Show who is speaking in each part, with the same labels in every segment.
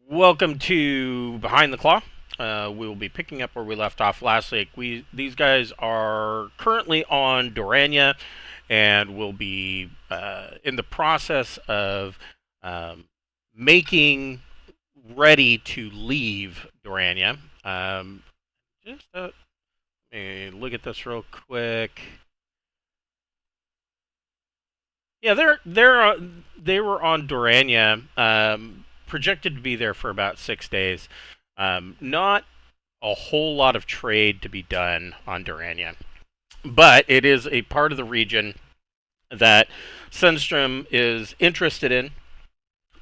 Speaker 1: Welcome to Behind the Claw. We will be picking up where we left off last week. These guys are currently on Dorania, and will be in the process of making ready to leave Dorania. Just let me look at this real quick. Yeah, they were on Dorania, projected to be there for about 6 days. Not a whole lot of trade to be done on Dorania, but it is a part of the region that Sundstrom is interested in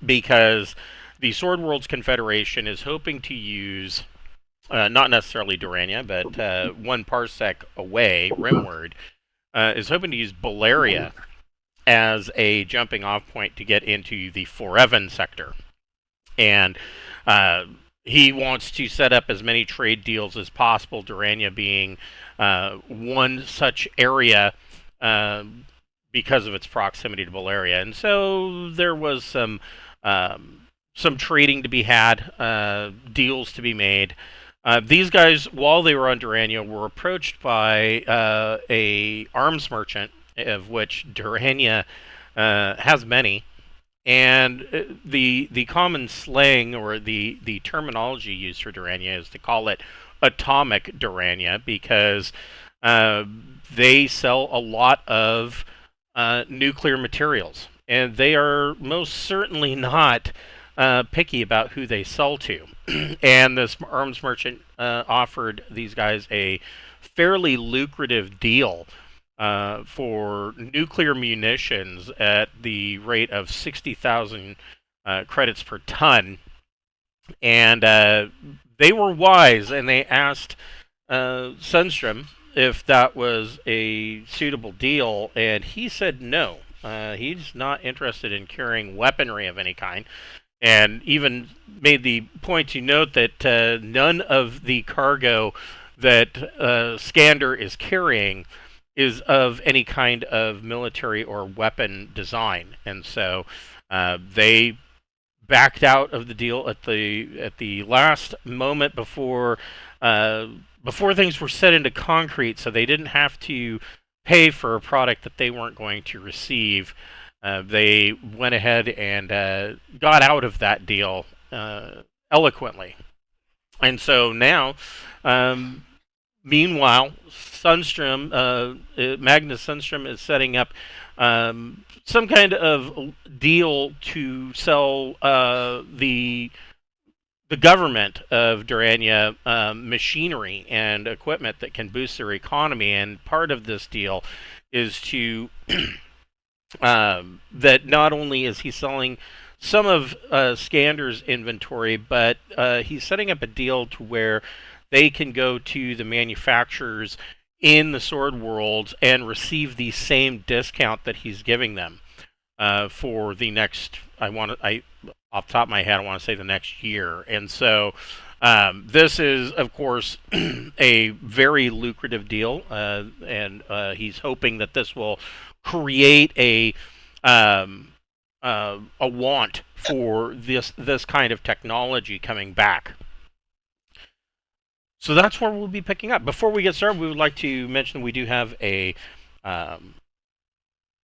Speaker 1: because the Sword Worlds Confederation is hoping to use, not necessarily Dorania, but 1 parsec away, rimward, is hoping to use Bullaria as a jumping off point to get into the Foreven sector. And he wants to set up as many trade deals as possible, Durania being one such area because of its proximity to Bullaria. And so there was some trading to be had, deals to be made. These guys, while they were on Durania, were approached by a arms merchant, of which Durania has many. And the common slang, or the terminology used for Durania, is to call it atomic Durania, because they sell a lot of nuclear materials, and they are most certainly not picky about who they sell to. And this arms merchant offered these guys a fairly lucrative deal for nuclear munitions at the rate of 60,000 credits per ton. And they were wise, and they asked Sundstrom if that was a suitable deal, and he said no. He's not interested in carrying weaponry of any kind, and even made the point to note that none of the cargo that Skander is carrying is of any kind of military or weapon design. And so they backed out of the deal at the last moment before things were set into concrete, so they didn't have to pay for a product that they weren't going to receive. They went ahead and got out of that deal eloquently. And so now, meanwhile, Magnus Sundstrom is setting up some kind of deal to sell the government of Durania machinery and equipment that can boost their economy. And part of this deal is to that not only is he selling some of Skander's inventory, but he's setting up a deal to where they can go to the manufacturers in the Sword Worlds and receive the same discount that he's giving them for the next. Off the top of my head, I want to say the next year. And so this is, of course, a very lucrative deal, and he's hoping that this will create a want for this kind of technology coming back. So that's where we'll be picking up. Before we get started, we would like to mention we do have a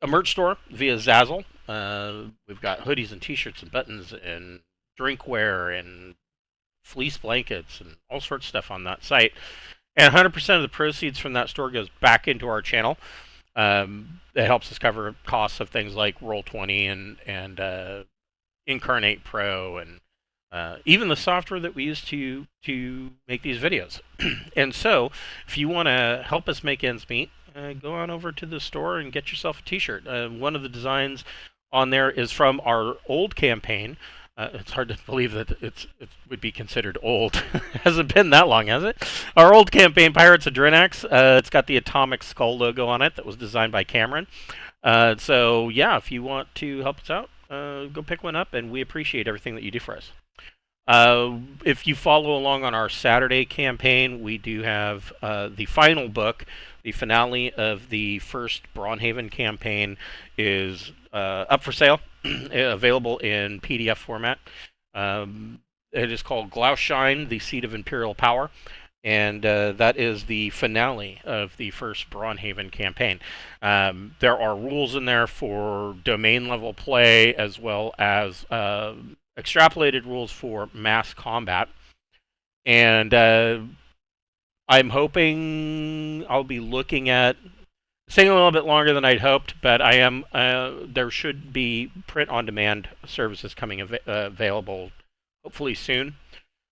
Speaker 1: merch store via Zazzle. We've got hoodies and t-shirts and buttons and drinkware and fleece blankets and all sorts of stuff on that site. And 100% of the proceeds from that store goes back into our channel. It helps us cover costs of things like Roll20 and Incarnate Pro, and even the software that we use to make these videos. And so, if you want to help us make ends meet, go on over to the store and get yourself a t-shirt. One of the designs on there is from our old campaign. It's hard to believe that it would be considered old. Hasn't been that long, has it? Our old campaign, Pirates of Drinax. It's got the Atomic Skull logo on it that was designed by Cameron. So, yeah, if you want to help us out, go pick one up, and we appreciate everything that you do for us. If you follow along on our Saturday campaign, we do have the final book. The finale of the first Braunhaven campaign is up for sale, available in PDF format. It is called Glaushine, the Seat of Imperial Power, and that is the finale of the first Braunhaven campaign. There are rules in there for domain level play, as well as extrapolated rules for mass combat. And I'm hoping I'll be looking at staying a little bit longer than I'd hoped, but I am. There should be print-on-demand services coming available, hopefully soon.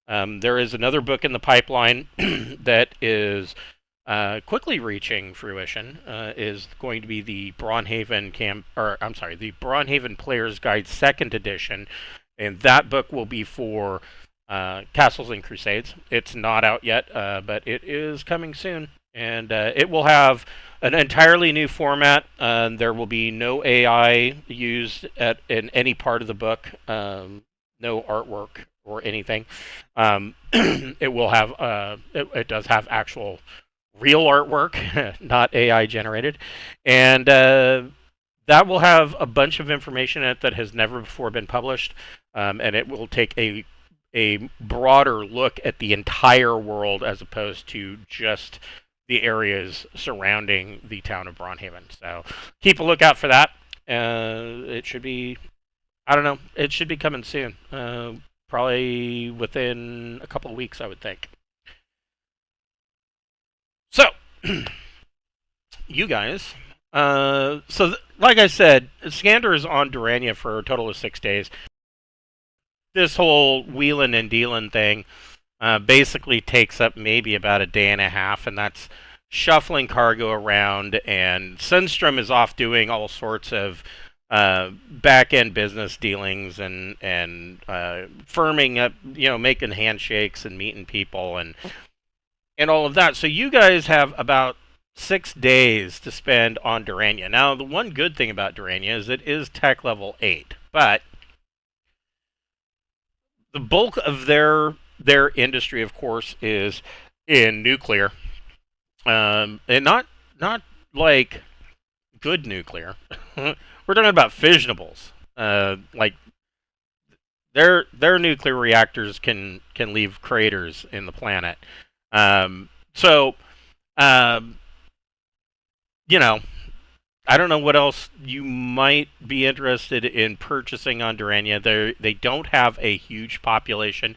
Speaker 1: There is another book in the pipeline that is quickly reaching fruition. Is going to be the Braunhaven the Braunhaven Player's Guide Second Edition, and that book will be for Castles and Crusades. It's not out yet, but it is coming soon, and it will have an entirely new format. There will be no AI used in any part of the book, no artwork or anything. It will have it does have actual real artwork, not AI generated, and that will have a bunch of information in it that has never before been published, and it will take a broader look at the entire world as opposed to just the areas surrounding the town of Braunhaven. So keep a lookout for that. It should be, I don't know, it should be coming soon. Probably within a couple of weeks, I would think. So, you guys, like I said, Skander is on Durania for a total of 6 days. This whole wheeling and dealing thing basically takes up maybe about a day and a half, and that's shuffling cargo around, and Sundstrom is off doing all sorts of back-end business dealings and firming up, making handshakes and meeting people and all of that. So you guys have about 6 days to spend on Durania. Now, the one good thing about Durania is it is tech level 8, but the bulk of their industry, of course, is in nuclear, and not like good nuclear. We're talking about fissionables. Like their nuclear reactors can leave craters in the planet. So, I don't know what else you might be interested in purchasing on Durania. They don't have a huge population.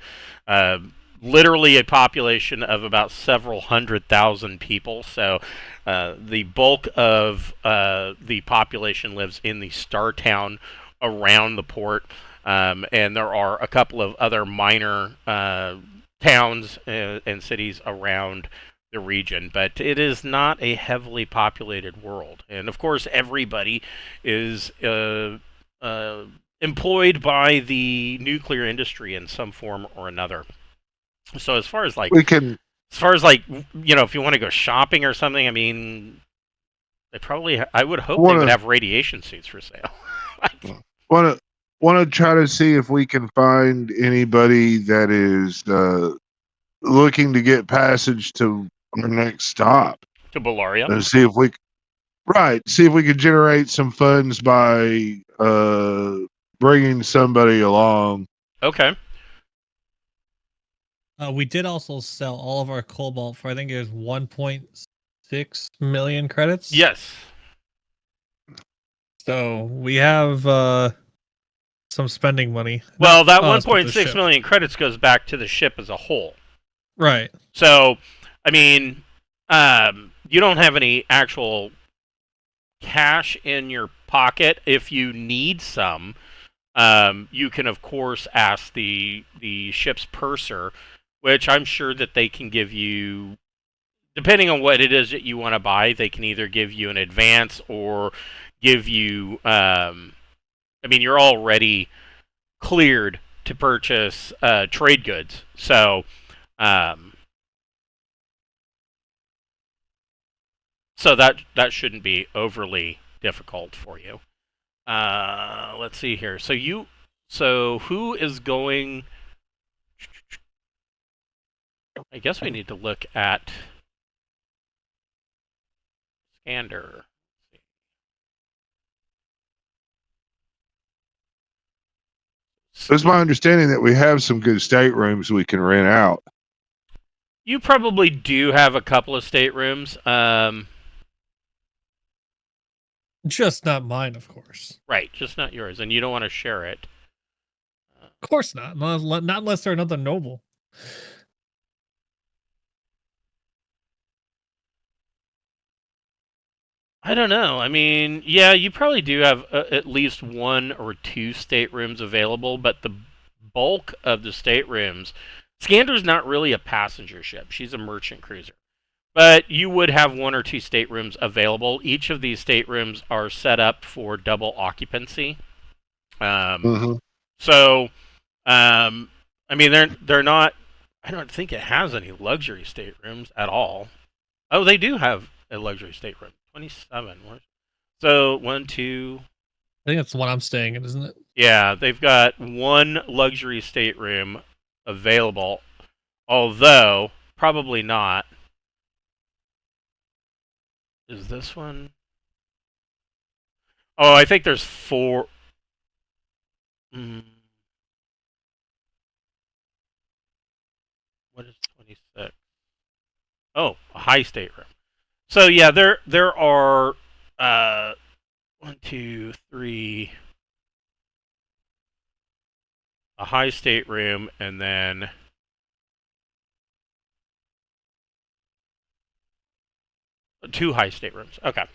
Speaker 1: Literally a population of about several 100,000 people. So the bulk of the population lives in the star town around the port. And there are a couple of other minor towns and cities around the region, but it is not a heavily populated world. And of course, everybody is employed by the nuclear industry in some form or another. So as far as if you want to go shopping or something, I mean, I would hope they would have radiation suits for sale.
Speaker 2: Want to try to see if we can find anybody that is looking to get passage to our next stop
Speaker 1: to Bullaria,
Speaker 2: and see if we could generate some funds by bringing somebody along.
Speaker 1: Okay.
Speaker 3: We did also sell all of our cobalt for, I think it was 1.6 million credits.
Speaker 1: Yes.
Speaker 3: So we have some spending money.
Speaker 1: Well, that 1.6 million credits goes back to the ship as a whole.
Speaker 3: Right.
Speaker 1: So, I mean, you don't have any actual cash in your pocket. If you need some, you can, of course, ask the ship's purser, which I'm sure that they can give you, depending on what it is that you want to buy, they can either give you an advance or give you, you're already cleared to purchase trade goods. So, that shouldn't be overly difficult for you. Let's see here. So who is going? I guess we need to look at Skander.
Speaker 2: It's my understanding that we have some good staterooms we can rent out.
Speaker 1: You probably do have a couple of staterooms.
Speaker 3: Just not mine, of course.
Speaker 1: Right, just not yours, and you don't want to share it.
Speaker 3: Of course not. Not unless they're another noble.
Speaker 1: I don't know. I mean, yeah, you probably do have at least 1 or 2 staterooms available, but the bulk of the staterooms, Skander's not really a passenger ship. She's a merchant cruiser. But you would have 1 or 2 staterooms available. Each of these staterooms are set up for double occupancy. So, I mean, they're not. I don't think it has any luxury staterooms at all. Oh, they do have a luxury stateroom. 27. So 1, 2.
Speaker 3: I think that's the one I'm staying in, isn't it?
Speaker 1: Yeah, they've got 1 luxury stateroom available, although probably not. Is this one? Oh, I think there's 4. What is 26? Oh, a high stateroom. So yeah, there are 1, 2, 3, a high stateroom, and then two high staterooms. Okay,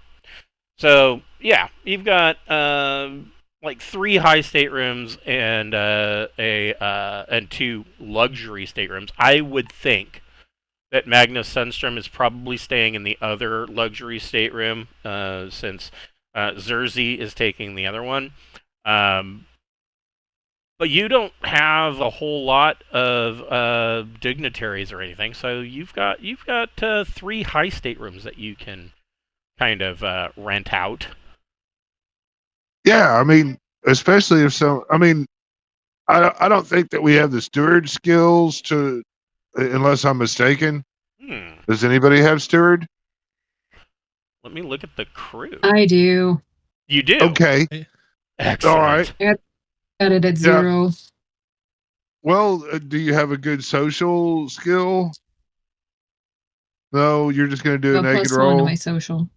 Speaker 1: so yeah, you've got like 3 high staterooms and and 2 luxury staterooms. I would think that Magnus Sundstrom is probably staying in the other luxury stateroom since Zerzi is taking the other one. But you don't have a whole lot of dignitaries or anything, so you've got 3 high staterooms that you can kind of rent out.
Speaker 2: Yeah, I mean, especially if some. I mean, I don't think that we have the steward skills to, unless I'm mistaken. Does anybody have steward?
Speaker 1: Let me look at the crew.
Speaker 4: I do.
Speaker 1: You do?
Speaker 2: Okay.
Speaker 1: Excellent.
Speaker 2: All right.
Speaker 4: Got it at 0.
Speaker 2: Well, do you have a good social skill? No, you're just going to do a naked
Speaker 4: +1
Speaker 2: roll.
Speaker 4: to my social.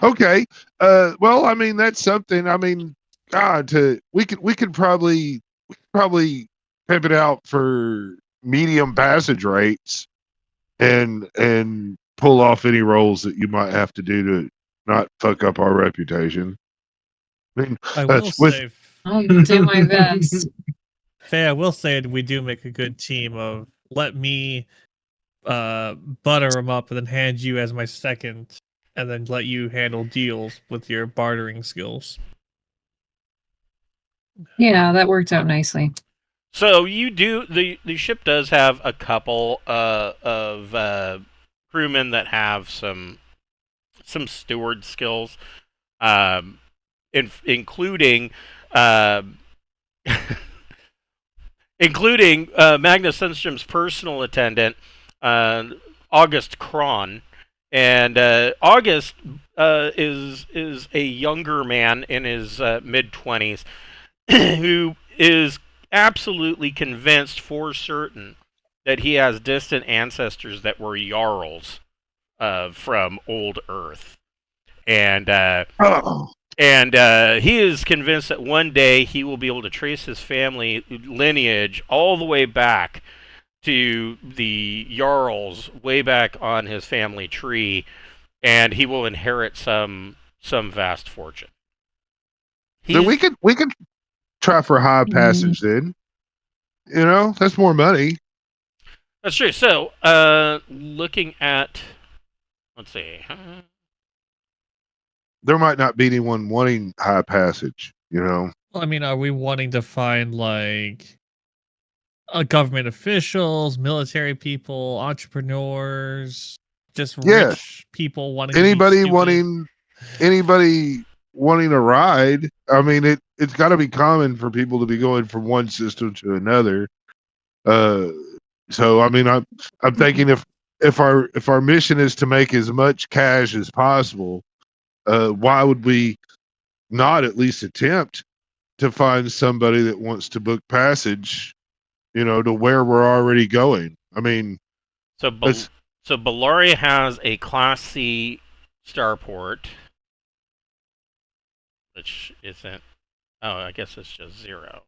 Speaker 2: Okay. Well, I mean, that's something. I mean, God, we could probably pimp it out for medium passage rates and pull off any rolls that you might have to do to not fuck up our reputation. I mean,
Speaker 3: I will say,
Speaker 4: I'll do my best.
Speaker 3: Faye, I will say we do make a good team of let me butter them up and then hand you as my second, and then let you handle deals with your bartering skills.
Speaker 4: Yeah, that worked out nicely.
Speaker 1: So you do the ship does have a couple of crewmen that have some steward skills, including including Magnus Sundstrom's personal attendant, August Kron. And August is a younger man in his mid-20s who is absolutely convinced for certain that he has distant ancestors that were Jarls from old Earth. And he is convinced that one day he will be able to trace his family lineage all the way back to the Jarls, way back on his family tree, and he will inherit some vast fortune.
Speaker 2: So we could try for high passage then. You know, that's more money.
Speaker 1: That's true. So, looking at, let's see.
Speaker 2: There might not be anyone wanting high passage, you know.
Speaker 3: Well, I mean, are we wanting to find like government officials, military people, entrepreneurs, just rich people wanting
Speaker 2: anybody
Speaker 3: to be
Speaker 2: anybody wanting a ride? I mean, it's got to be common for people to be going from one system to another. So I mean, I'm thinking if our mission is to make as much cash as possible, why would we not at least attempt to find somebody that wants to book passage, to where we're already going. I mean,
Speaker 1: So, Bullaria has a Class C starport, which isn't. Oh, I guess it's just 0.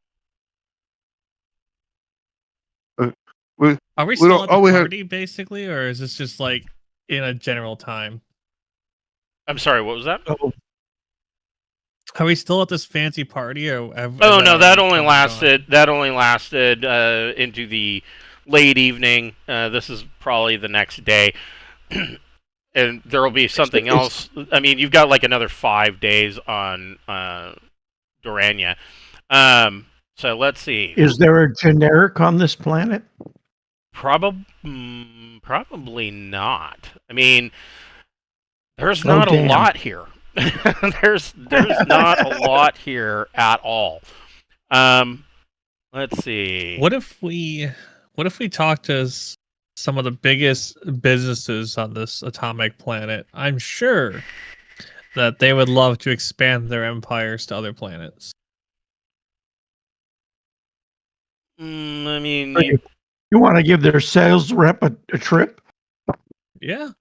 Speaker 2: we
Speaker 3: Are we
Speaker 2: we
Speaker 3: still
Speaker 2: don't.
Speaker 3: at the
Speaker 2: Oh, we have.
Speaker 3: party basically, or is this just like in a general time?
Speaker 1: I'm sorry, what was that?
Speaker 3: Are we still at this fancy party, or
Speaker 1: Oh no, that
Speaker 3: already
Speaker 1: only
Speaker 3: come and
Speaker 1: lasted. That only lasted into the late evening. This is probably the next day, and there will be something else. I mean, you've got like another 5 days on Dorania. So let's see.
Speaker 5: Is there a generic on this planet?
Speaker 1: Probably not. I mean, there's
Speaker 5: Oh,
Speaker 1: not a
Speaker 5: damn.
Speaker 1: lot here. there's not a lot here at all. Let's see.
Speaker 3: What if we talk to some of the biggest businesses on this atomic planet? I'm sure that they would love to expand their empires to other planets.
Speaker 1: I mean,
Speaker 5: You want to give their sales rep a trip?
Speaker 3: Yeah.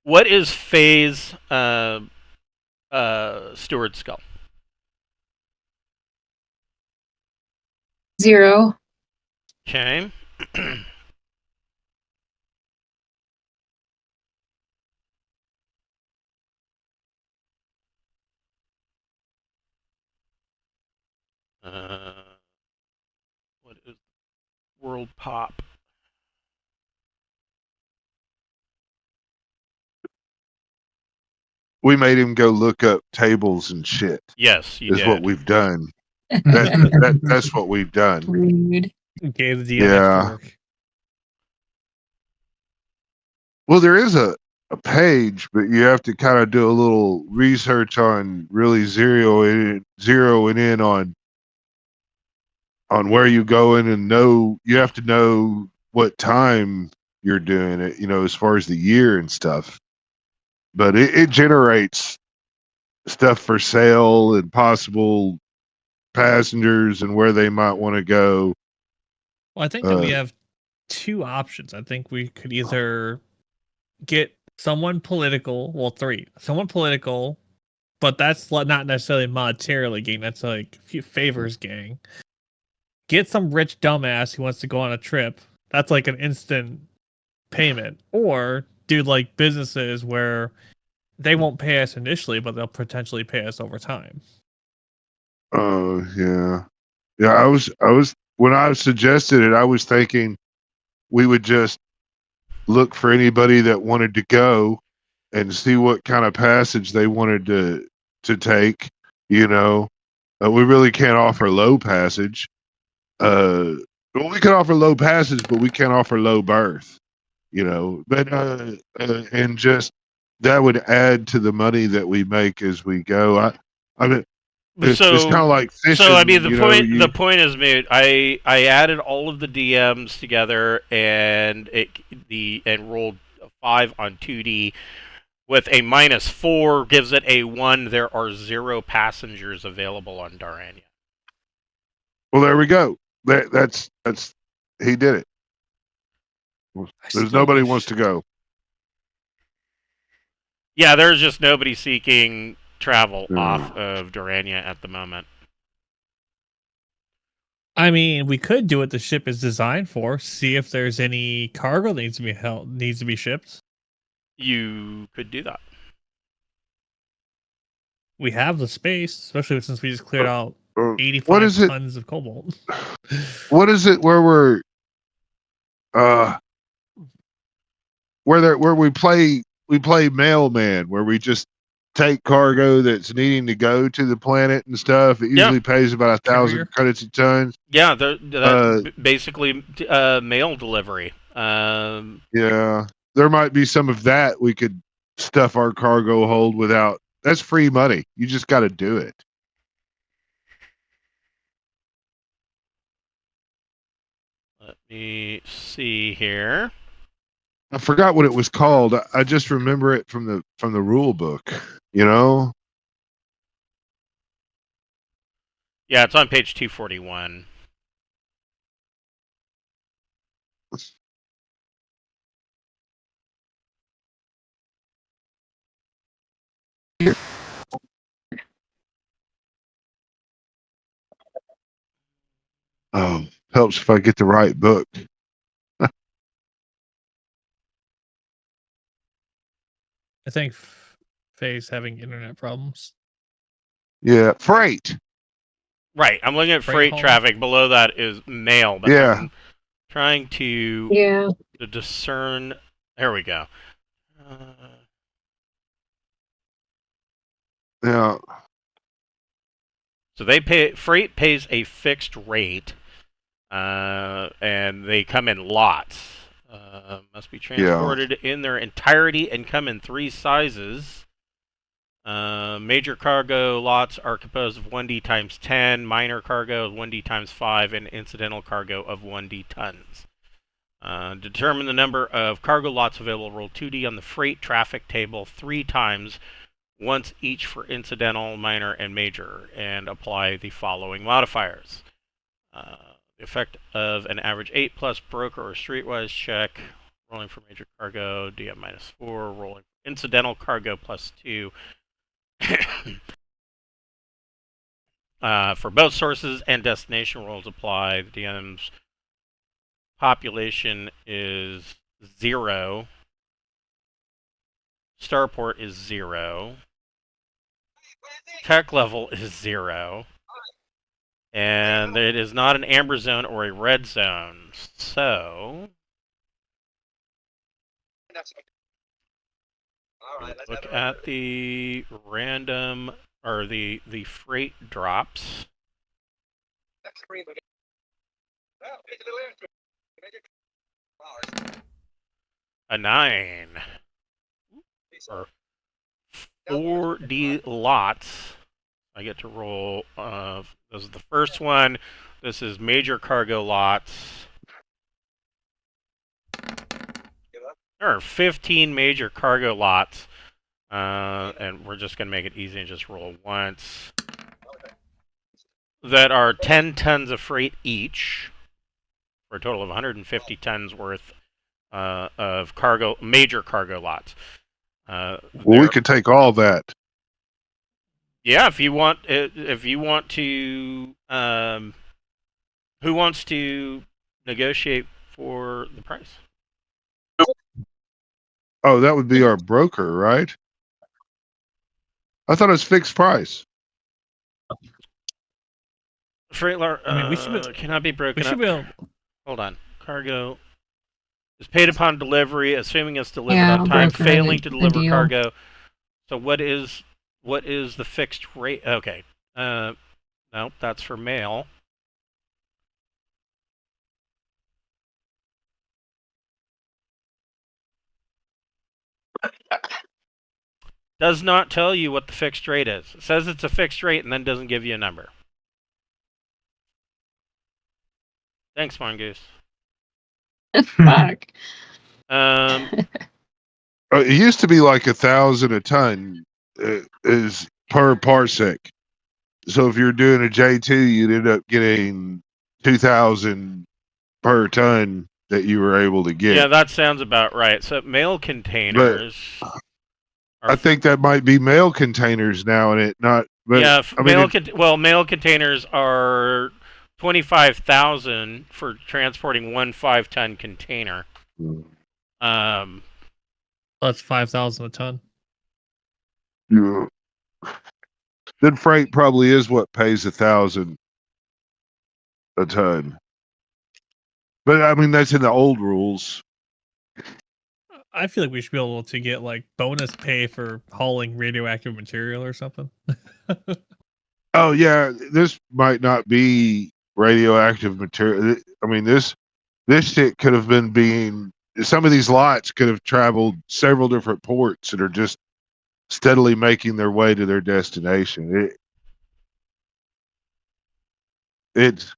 Speaker 1: what is Faye's steward skull?
Speaker 4: 0.
Speaker 1: Okay. What is World Pop?
Speaker 2: We made him go look up tables and shit.
Speaker 1: Yes, you
Speaker 2: Is
Speaker 1: did.
Speaker 2: what we've done. That's what we've done.
Speaker 4: Rude.
Speaker 3: Gave the DM
Speaker 2: Yeah.
Speaker 3: extra work.
Speaker 2: Well, there is a page, but you have to kind of do a little research on really zeroing in on where you're going, and you have to know what time you're doing it, as far as the year and stuff. But it generates stuff for sale and possible passengers and where they might want to go.
Speaker 3: Well, I think that we have 2 options. I think we could either get someone political, well, 3. Someone political, but that's not necessarily monetarily gang. That's like favors gang. Get some rich dumbass who wants to go on a trip. That's like an instant payment. Or do like businesses where they won't pay us initially, but they'll potentially pay us over time.
Speaker 2: Oh, yeah. Yeah, I was when I suggested it, I was thinking we would just look for anybody that wanted to go and see what kind of passage they wanted to take, we really can't offer low passage. Well, we can offer low passage, but we can't offer low berth, but and just that would add to the money that we make as we go. I mean, it's kind of like fishing.
Speaker 1: So I mean, the point is made. I added all of the DMs together and rolled a 5 on 2D with a -4 gives it a 1. There are 0 passengers available on Dorania.
Speaker 2: Well, there we go. That's he did it. There's nobody wants to go.
Speaker 1: Yeah, there's just nobody seeking travel off of Dorania at the moment.
Speaker 3: I mean, we could do what the ship is designed for. See if there's any cargo that needs to be shipped.
Speaker 1: You could do that.
Speaker 3: We have the space, especially since we just cleared out 85
Speaker 2: what is
Speaker 3: tons of cobalt.
Speaker 2: What is it where we're where we play mailman, where we just take cargo that's needing to go to the planet and stuff? It usually pays about 1,000 credits a ton.
Speaker 1: Yeah, basically mail delivery.
Speaker 2: Yeah, there might be some of that we could stuff our cargo hold without. That's free money. You just got to do it.
Speaker 1: Let me see here.
Speaker 2: I forgot what it was called. I just remember it from the rule book.
Speaker 1: Yeah, it's on page 241.
Speaker 2: Oh, helps if I get the right book.
Speaker 3: I think Faye's having internet problems.
Speaker 2: Yeah, freight.
Speaker 1: Right, I'm looking at
Speaker 3: Freight
Speaker 1: freight
Speaker 3: hauling?
Speaker 1: traffic. Below that is mail, but
Speaker 2: Yeah.
Speaker 1: I'm trying to
Speaker 4: Yeah.
Speaker 1: discern. There we go.
Speaker 2: Yeah.
Speaker 1: So freight pays a fixed rate, and they come in lots. Must be transported in their entirety and come in 3 sizes. Major cargo lots are composed of 1D times 10, minor cargo of 1D times 5, and incidental cargo of 1D tons. Determine the number of cargo lots available. Roll 2D on the freight traffic table 3 times, once each for incidental, minor, and major, and apply the following modifiers. The effect of an average 8 plus broker or streetwise check. Rolling for major cargo, DM -4. Rolling for incidental cargo +2. For both sources and destination rolls apply. The DM's population is 0. Starport is 0. Tech level is 0. And it is not an amber zone or a red zone. So look at the random or the freight drops. A 9 or 4D lots. I get to roll. This is the first one. This is major cargo lots. There are 15 major cargo lots, and we're just going to make it easy and just roll once. That are 10 tons of freight each, for a total of 150 tons worth of major cargo lots.
Speaker 2: Well, we could take all that.
Speaker 1: Yeah, if you want to, who wants to negotiate for the price?
Speaker 2: Oh, that would be our broker, right? I thought it was fixed price.
Speaker 1: Freight
Speaker 3: we should
Speaker 1: cannot be broken
Speaker 3: We should
Speaker 1: up.
Speaker 3: be able.
Speaker 1: Hold on. Cargo is paid upon delivery, assuming it's delivered
Speaker 4: Yeah,
Speaker 1: on time,
Speaker 4: broker
Speaker 1: failing to
Speaker 4: the
Speaker 1: deliver
Speaker 4: deal.
Speaker 1: cargo. So what is the fixed rate? Okay. No, that's for mail. Does not tell you what the fixed rate is. It says it's a fixed rate and then doesn't give you a number. Thanks, Mongoose.
Speaker 4: Fuck.
Speaker 2: It used to be like 1,000 a ton is per parsec. So if you're doing a J2, you'd end up getting 2,000 per ton that you were able to get.
Speaker 1: Yeah, that sounds about right. So mail containers.
Speaker 2: I think that might be mail containers now, and it not. But
Speaker 1: yeah,
Speaker 2: I mean,
Speaker 1: mail containers are 25,000 for transporting 1 5-ton container.
Speaker 3: That's 5,000 a ton.
Speaker 2: Yeah. Then freight probably is what pays 1,000 a ton. But I mean, that's in the old rules.
Speaker 3: I feel like we should be able to get like bonus pay for hauling radioactive material or something.
Speaker 2: Oh yeah, this might not be radioactive material. I mean, this shit could have been being. Some of these lots could have traveled several different ports and are just steadily making their way to their destination. It's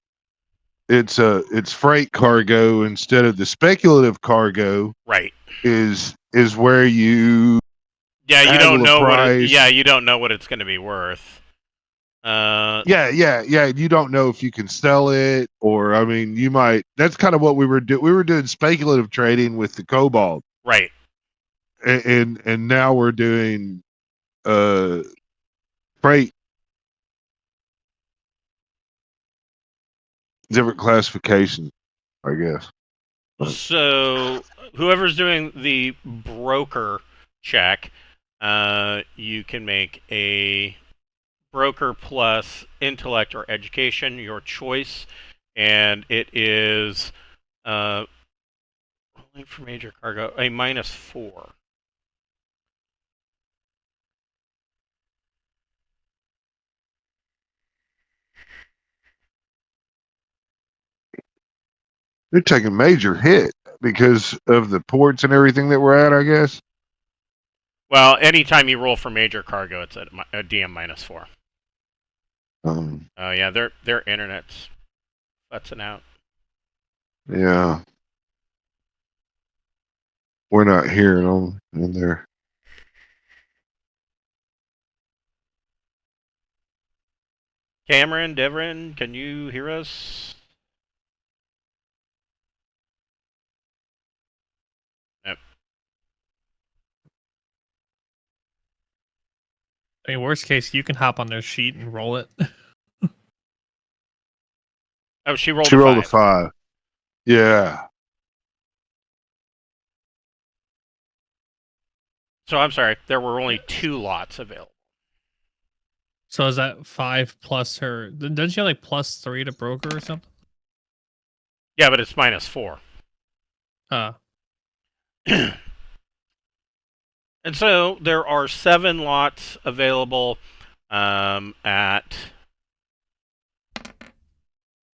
Speaker 2: freight cargo instead of the speculative cargo.
Speaker 1: Right.
Speaker 2: Is where you
Speaker 1: you don't know
Speaker 2: price.
Speaker 1: you don't know what it's going to be worth.
Speaker 2: Yeah. You don't know if you can sell it, or I mean, you might. That's kind of what we were doing. We were doing speculative trading with the cobalt,
Speaker 1: Right.
Speaker 2: and now we're doing freight, different classifications, I guess.
Speaker 1: So whoever's doing the broker check, you can make a broker plus intellect or education, your choice, and it is rolling for major cargo a -4.
Speaker 2: They're taking major hit because of the ports and everything that we're at, I guess.
Speaker 1: Well, anytime you roll for major cargo, it's a DM -4. Oh yeah, their internet's futzing out.
Speaker 2: Yeah. We're not hearing them in there.
Speaker 1: Cameron, Devin, can you hear us? Yep.
Speaker 3: I mean, worst case, you can hop on their sheet and roll it.
Speaker 1: Oh, she rolled
Speaker 2: She rolled a
Speaker 1: 5.
Speaker 2: 5. Yeah.
Speaker 1: So I'm sorry, there were only 2 lots available.
Speaker 3: So is that 5 plus her? Doesn't she have like +3 to broker or something?
Speaker 1: Yeah, but it's -4. And so there are 7 lots available at.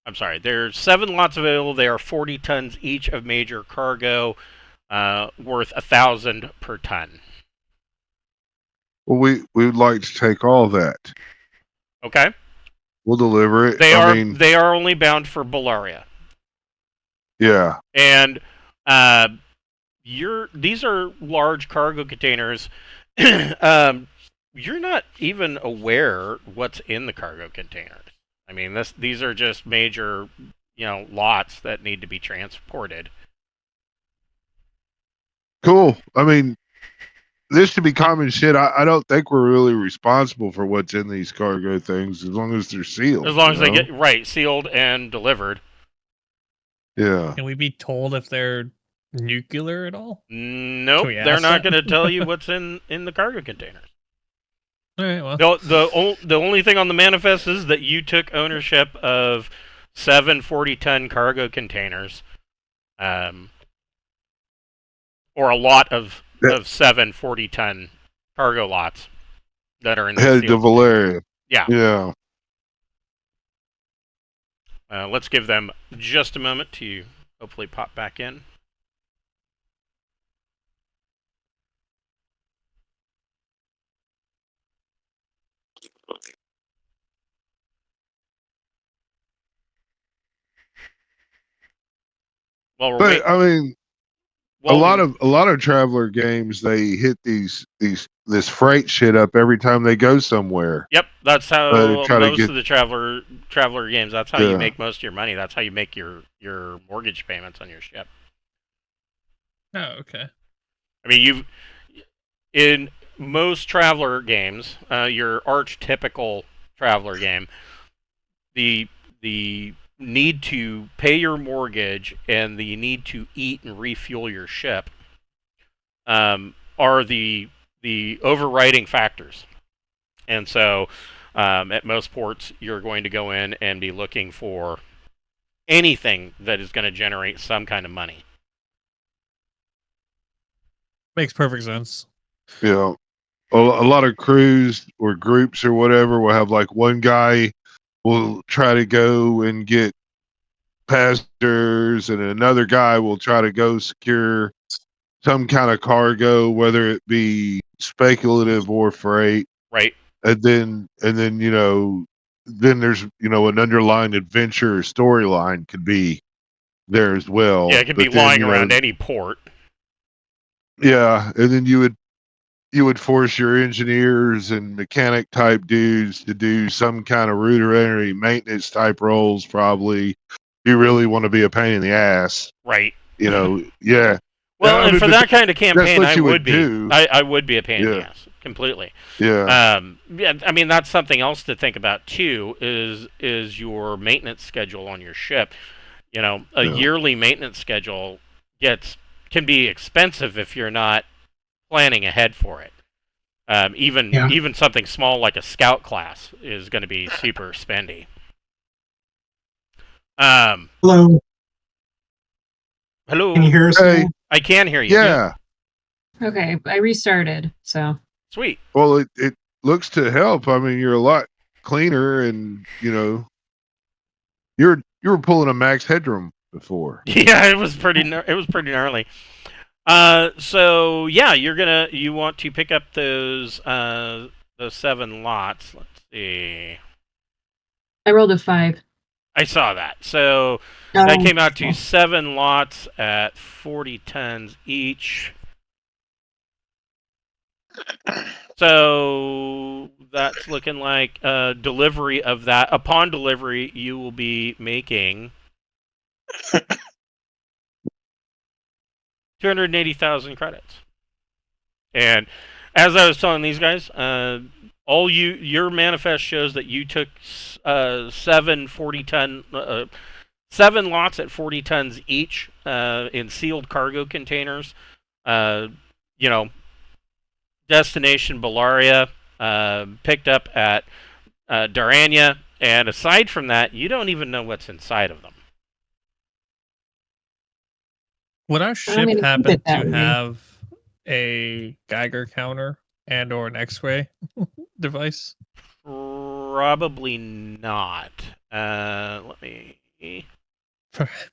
Speaker 1: I'm sorry, there's 7 lots available. They are 40 tons each of major cargo, worth 1,000 per ton.
Speaker 2: Well, we would like to take all that.
Speaker 1: Okay.
Speaker 2: We'll deliver it.
Speaker 1: They
Speaker 2: I
Speaker 1: are
Speaker 2: mean,
Speaker 1: they are only bound for Bullaria.
Speaker 2: yeah.
Speaker 1: And these are large cargo containers. You're not even aware what's in the cargo containers. I mean, these are just major, lots that need to be transported.
Speaker 2: Cool. I mean, this should be common shit. I don't think we're really responsible for what's in these cargo things as long as they're sealed.
Speaker 1: As long as they get sealed and delivered.
Speaker 2: Yeah.
Speaker 3: Can we be told if they're nuclear at all?
Speaker 1: Nope,
Speaker 3: we
Speaker 1: they're
Speaker 3: ask
Speaker 1: not
Speaker 3: that?
Speaker 1: going to tell you what's in the cargo containers.
Speaker 3: All right, well,
Speaker 1: The only thing on the manifest is that you took ownership of 7 40-ton cargo containers, or a lot of 7 40-ton cargo lots that are in the
Speaker 2: Headed to
Speaker 1: sealed
Speaker 2: Bullaria.
Speaker 1: Yeah.
Speaker 2: Yeah.
Speaker 1: Let's give them just a moment to hopefully pop back in. Well,
Speaker 2: But I mean, a
Speaker 1: well,
Speaker 2: lot of traveler games, they hit this freight shit up every time they go somewhere.
Speaker 1: Yep, that's how
Speaker 2: try to
Speaker 1: most
Speaker 2: get-
Speaker 1: of the traveler games. That's how
Speaker 2: Yeah.
Speaker 1: you make most of your money. That's how you make your mortgage payments on your ship.
Speaker 3: oh, okay.
Speaker 1: I mean, in most traveler games, your archetypical traveler game, the need to pay your mortgage and the need to eat and refuel your ship are the overriding factors. And so, at most ports, you're going to go in and be looking for anything that is going to generate some kind of money.
Speaker 3: Makes perfect sense.
Speaker 2: Yeah. A lot of crews or groups or whatever will have like one guy will try to go and get passengers, and another guy will try to go secure some kind of cargo, whether it be speculative or freight.
Speaker 1: Right.
Speaker 2: And then then there's an underlying adventure or storyline could be there as well.
Speaker 1: Yeah, it could be
Speaker 2: But then,
Speaker 1: lying around any port.
Speaker 2: Yeah, and then you would you would force your engineers and mechanic type dudes to do some kind of rudimentary maintenance type roles. Probably, you really want to be a pain in the ass.
Speaker 1: Right.
Speaker 2: Yeah.
Speaker 1: Well,
Speaker 2: I
Speaker 1: and
Speaker 2: mean,
Speaker 1: for
Speaker 2: but
Speaker 1: that kind of
Speaker 2: that's
Speaker 1: campaign,
Speaker 2: what
Speaker 1: I
Speaker 2: you
Speaker 1: would
Speaker 2: would
Speaker 1: be.
Speaker 2: do.
Speaker 1: I would be a pain in the
Speaker 2: Yeah.
Speaker 1: ass, completely.
Speaker 2: Yeah.
Speaker 1: Yeah, I mean that's something else to think about too. Is your maintenance schedule on your ship? You know, a
Speaker 2: Yeah.
Speaker 1: yearly maintenance schedule can be expensive if you're not planning ahead for it. Even something small like a scout class is going to be super spendy.
Speaker 6: Hello,
Speaker 1: Hello.
Speaker 6: can you hear us
Speaker 2: Hey.
Speaker 6: now?
Speaker 1: I can hear you.
Speaker 2: Yeah.
Speaker 4: Okay, I restarted, so
Speaker 1: Sweet.
Speaker 2: Well, it looks to help. I mean, you're a lot cleaner, and you were pulling a max headroom before.
Speaker 1: Yeah, it was pretty gnarly. So yeah, you want to pick up those 7 lots. Let's see.
Speaker 4: I rolled a 5.
Speaker 1: I saw that. So that came out to 7 lots at 40 tons each. So that's looking like delivery of that. Upon delivery, you will be making 280,000 credits. And as I was telling these guys, your manifest shows that you took 7 lots at 40 tons each in sealed cargo containers. Destination Bullaria, picked up at Durania, and aside from that, you don't even know what's inside of them.
Speaker 3: Would our
Speaker 4: I'm
Speaker 3: ship
Speaker 4: gonna keep
Speaker 3: happen
Speaker 4: it that
Speaker 3: to
Speaker 4: way.
Speaker 3: have a Geiger counter and or an X-ray device?
Speaker 1: Probably not. Let me.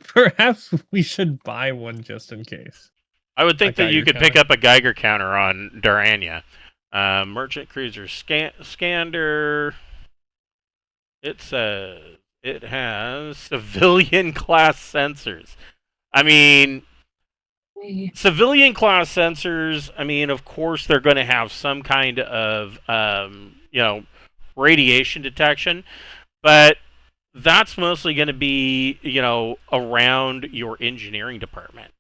Speaker 3: Perhaps we should buy one just in case.
Speaker 1: I would think that you
Speaker 3: Geiger
Speaker 1: could pick
Speaker 3: counter.
Speaker 1: up a Geiger counter on Durania. Merchant cruiser Skander. It has civilian class sensors. I mean, civilian class sensors. I mean, of course, they're going to have some kind of radiation detection, but that's mostly going to be around your engineering department.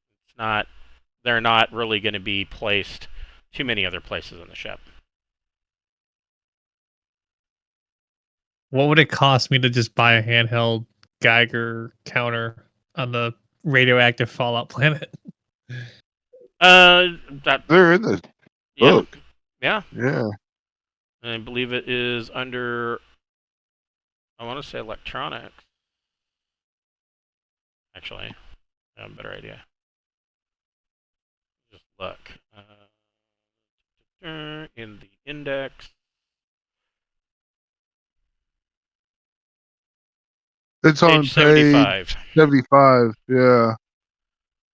Speaker 1: They're not really going to be placed too many other places on the ship.
Speaker 3: What would it cost me to just buy a handheld Geiger counter on the radioactive Fallout planet?
Speaker 2: They're in the
Speaker 1: Yeah,
Speaker 2: book.
Speaker 1: yeah.
Speaker 2: Yeah.
Speaker 1: And I believe it is under, I want to say electronics. Actually, I have a better idea. Just look. In the index.
Speaker 2: It's on
Speaker 1: Page 75.
Speaker 2: page 75. Yeah.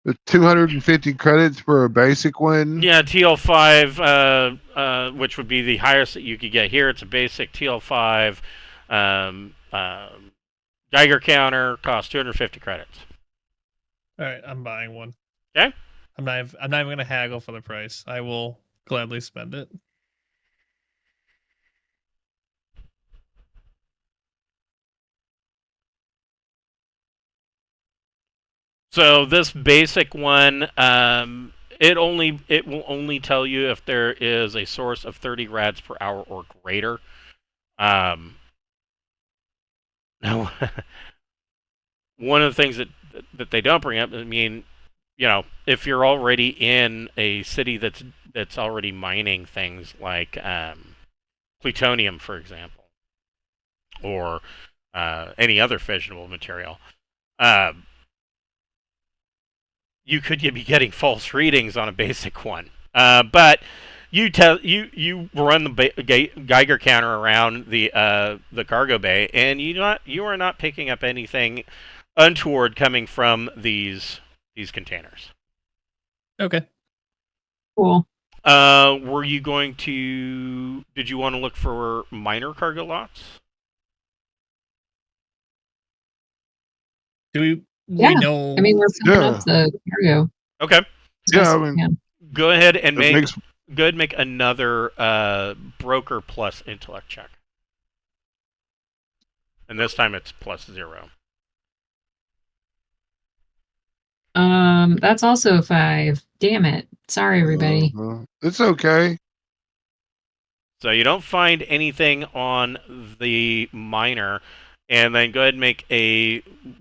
Speaker 2: The 250 credits for a basic one.
Speaker 1: Yeah, TL5, which would be the highest that you could get here. It's a basic TL5 Geiger counter, costs 250 credits.
Speaker 3: All right, I'm buying one.
Speaker 1: Okay.
Speaker 3: I'm not even going to haggle for the price. I will gladly spend it.
Speaker 1: So this basic one, it will only tell you if there is a source of 30 rads per hour or greater. Now, one of the things that they don't bring up, I mean, if you're already in a city that's already mining things like plutonium, for example, or any other fissionable material, you could be getting false readings on a basic one. But you run the Geiger counter around the cargo bay, and you are not picking up anything untoward coming from these containers.
Speaker 3: Okay.
Speaker 4: Cool.
Speaker 1: Were you going to? Did you want to look for minor cargo lots?
Speaker 3: We
Speaker 4: Yeah.
Speaker 3: know.
Speaker 4: I mean, we're filling
Speaker 2: Yeah.
Speaker 4: up the cargo.
Speaker 1: Okay.
Speaker 2: Yeah, I mean,
Speaker 1: Go ahead and
Speaker 2: it
Speaker 1: make
Speaker 2: makes
Speaker 1: Good. Make another broker plus intellect check, and this time it's +0.
Speaker 4: That's also a 5. Damn it. Sorry, everybody.
Speaker 2: It's okay.
Speaker 1: So you don't find anything on the miner, and then go ahead and make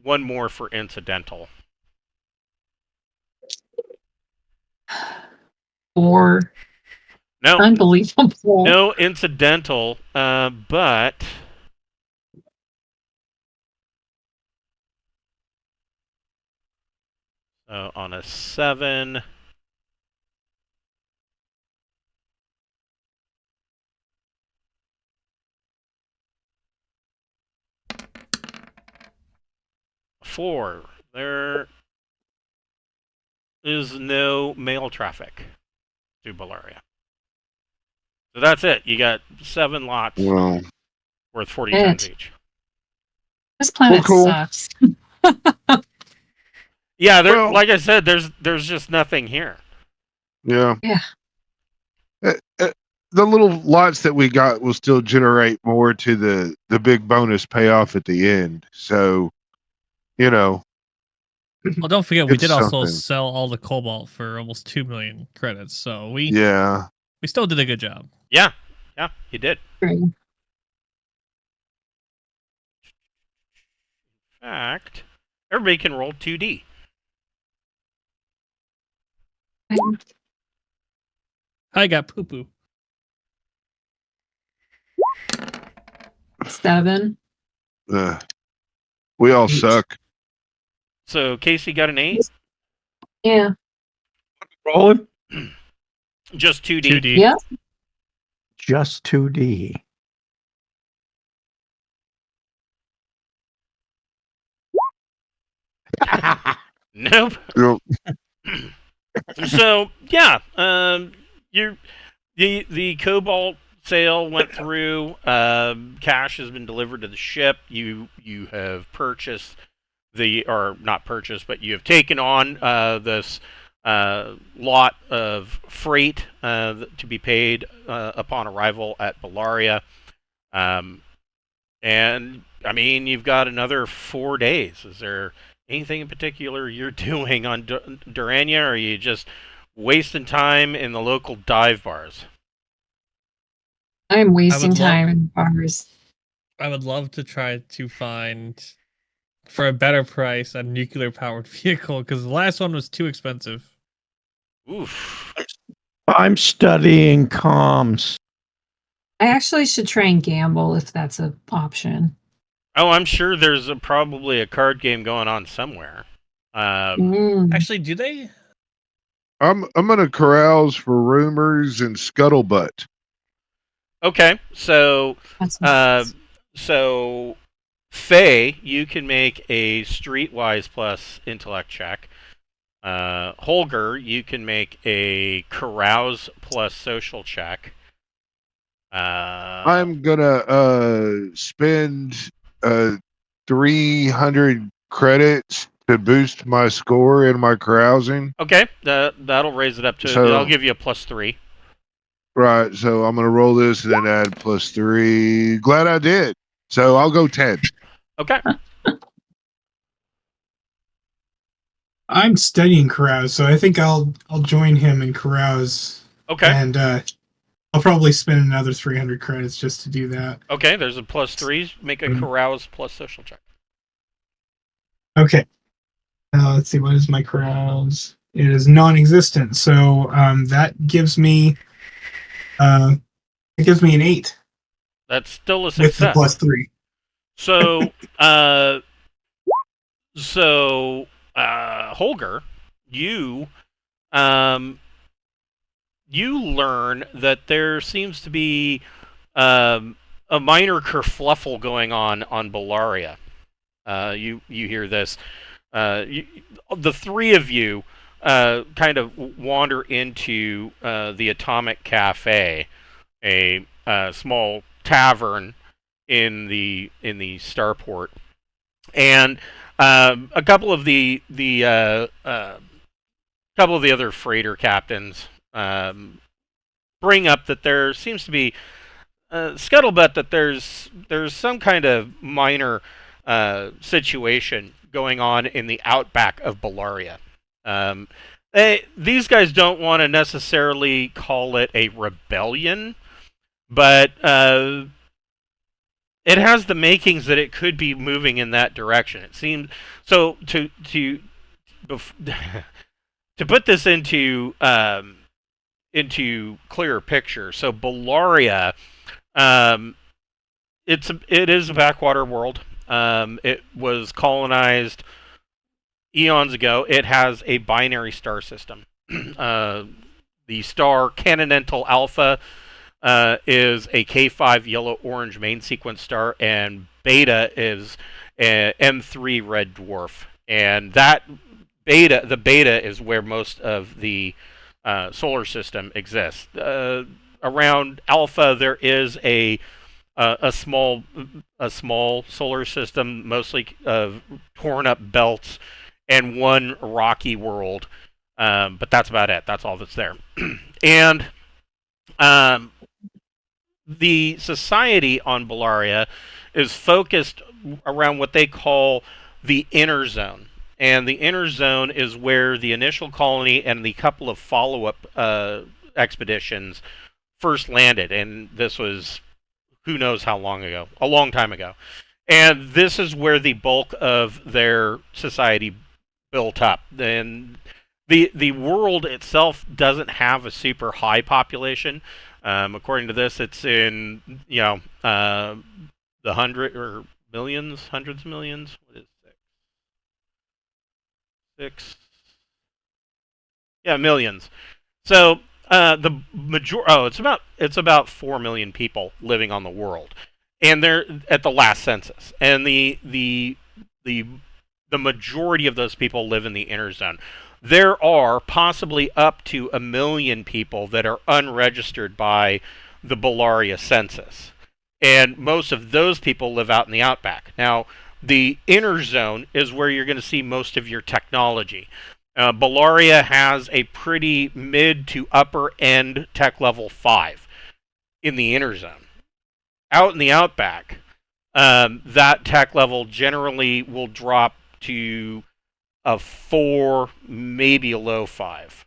Speaker 1: one more for incidental.
Speaker 4: 4.
Speaker 1: No,
Speaker 4: Unbelievable.
Speaker 1: no incidental, but on a 7. Four. There is no mail traffic to Bullaria. So that's it. You got 7 lots
Speaker 2: Well,
Speaker 1: worth 40 tons
Speaker 4: It.
Speaker 1: each.
Speaker 4: This planet
Speaker 2: cool.
Speaker 4: sucks.
Speaker 1: Yeah,
Speaker 2: Well-
Speaker 1: like I said, there's just nothing here.
Speaker 2: yeah.
Speaker 4: Yeah.
Speaker 2: The little lots that we got will still generate more to the big bonus payoff at the end. So, you know,
Speaker 3: Well, don't forget, we
Speaker 2: It's
Speaker 3: did also
Speaker 2: something.
Speaker 3: sell all the cobalt for almost 2 million credits. So we
Speaker 2: yeah.
Speaker 3: still did a good job.
Speaker 1: Yeah, you did.
Speaker 4: True.
Speaker 1: In fact, everybody can roll 2D.
Speaker 3: I got poo poo.
Speaker 4: 7.
Speaker 2: We all
Speaker 4: 8.
Speaker 2: suck.
Speaker 1: So Casey got an 8.
Speaker 4: Yeah.
Speaker 5: Rolling
Speaker 1: Just 2D.
Speaker 3: 2D.
Speaker 4: Yep.
Speaker 5: just 2D.
Speaker 1: Nope.
Speaker 2: Yep.
Speaker 1: So yeah, the cobalt sale went through. Cash has been delivered to the ship. You have purchased or not purchased, but you have taken on this lot of freight to be paid upon arrival at Bullaria. And I mean, you've got another 4 days. Is there anything in particular you're doing on Durania, or are you just wasting time in the local dive bars?
Speaker 4: I'm wasting
Speaker 3: love-
Speaker 4: time in bars.
Speaker 3: I would love to try to find, for a better price, a nuclear powered vehicle because the last one was too expensive.
Speaker 1: Oof.
Speaker 5: I'm studying comms.
Speaker 4: I actually should try and gamble if that's an option.
Speaker 1: Oh, I'm sure there's probably a card game going on somewhere.
Speaker 3: Actually, do they?
Speaker 2: I'm gonna carouse for rumors and scuttlebutt.
Speaker 1: Okay, so
Speaker 4: That's
Speaker 1: so Faye, you can make a streetwise plus intellect check. Holger, you can make a carouse plus social check.
Speaker 2: I'm gonna spend 300 credits to boost my score in my carousing.
Speaker 1: Okay, that'll raise it up to.
Speaker 2: So-
Speaker 1: I'll give you a +3.
Speaker 2: Right, so I'm gonna roll this and then add +3. Glad I did. So I'll go 10.
Speaker 1: Okay.
Speaker 6: I'm studying carouse, so I think I'll join him in carouse,
Speaker 1: Okay.
Speaker 6: and I'll probably spend another 300 credits just to do that.
Speaker 1: Okay. There's a +3. Make a carouse plus social check.
Speaker 6: Okay. Let's see, what is my carouse? It is non-existent, so that gives me an 8
Speaker 1: That's still a
Speaker 6: with the
Speaker 1: success.
Speaker 6: +3.
Speaker 1: So, Holger, you learn that there seems to be a minor kerfluffle going on Bullaria. You hear this. The three of you kind of wander into the Atomic Cafe, a small tavern in the starport, and a couple of the other freighter captains bring up that there seems to be scuttlebutt that there's some kind of minor situation going on in the outback of Bullaria. These guys don't want to necessarily call it a rebellion, but it has the makings that it could be moving in that direction. It seems so. To put this into clearer picture, so Bullaria, it is a backwater world. It was colonized eons ago. It has a binary star system. The star Canonental Alpha is a K5 yellow-orange main sequence star, and Beta is a M3 red dwarf. And that the beta is where most of the solar system exists. Around Alpha, there is a small solar system, mostly of torn up belts, and one rocky world. But that's about it. That's all that's there. And the society on Bullaria is focused around what they call the inner zone. And the inner zone is where the initial colony and the couple of follow-up expeditions first landed. And this was who knows how long ago, a long time ago. And this is where the bulk of their society built up. And the world itself doesn't have a super high population. According to this, it's in the hundreds of millions. What is six? Yeah, millions. So it's about 4 million people living on the world, and they're at the last census, and the majority of those people live in the inner zone. There are possibly up to 1 million people that are unregistered by the Bullaria census, and most of those people live out in the outback. Now, the inner zone is where you're going to see most of your technology. Bullaria has a pretty mid to upper end tech level 5 in the inner zone. Out in the outback, that tech level generally will drop to a 4, maybe a low 5.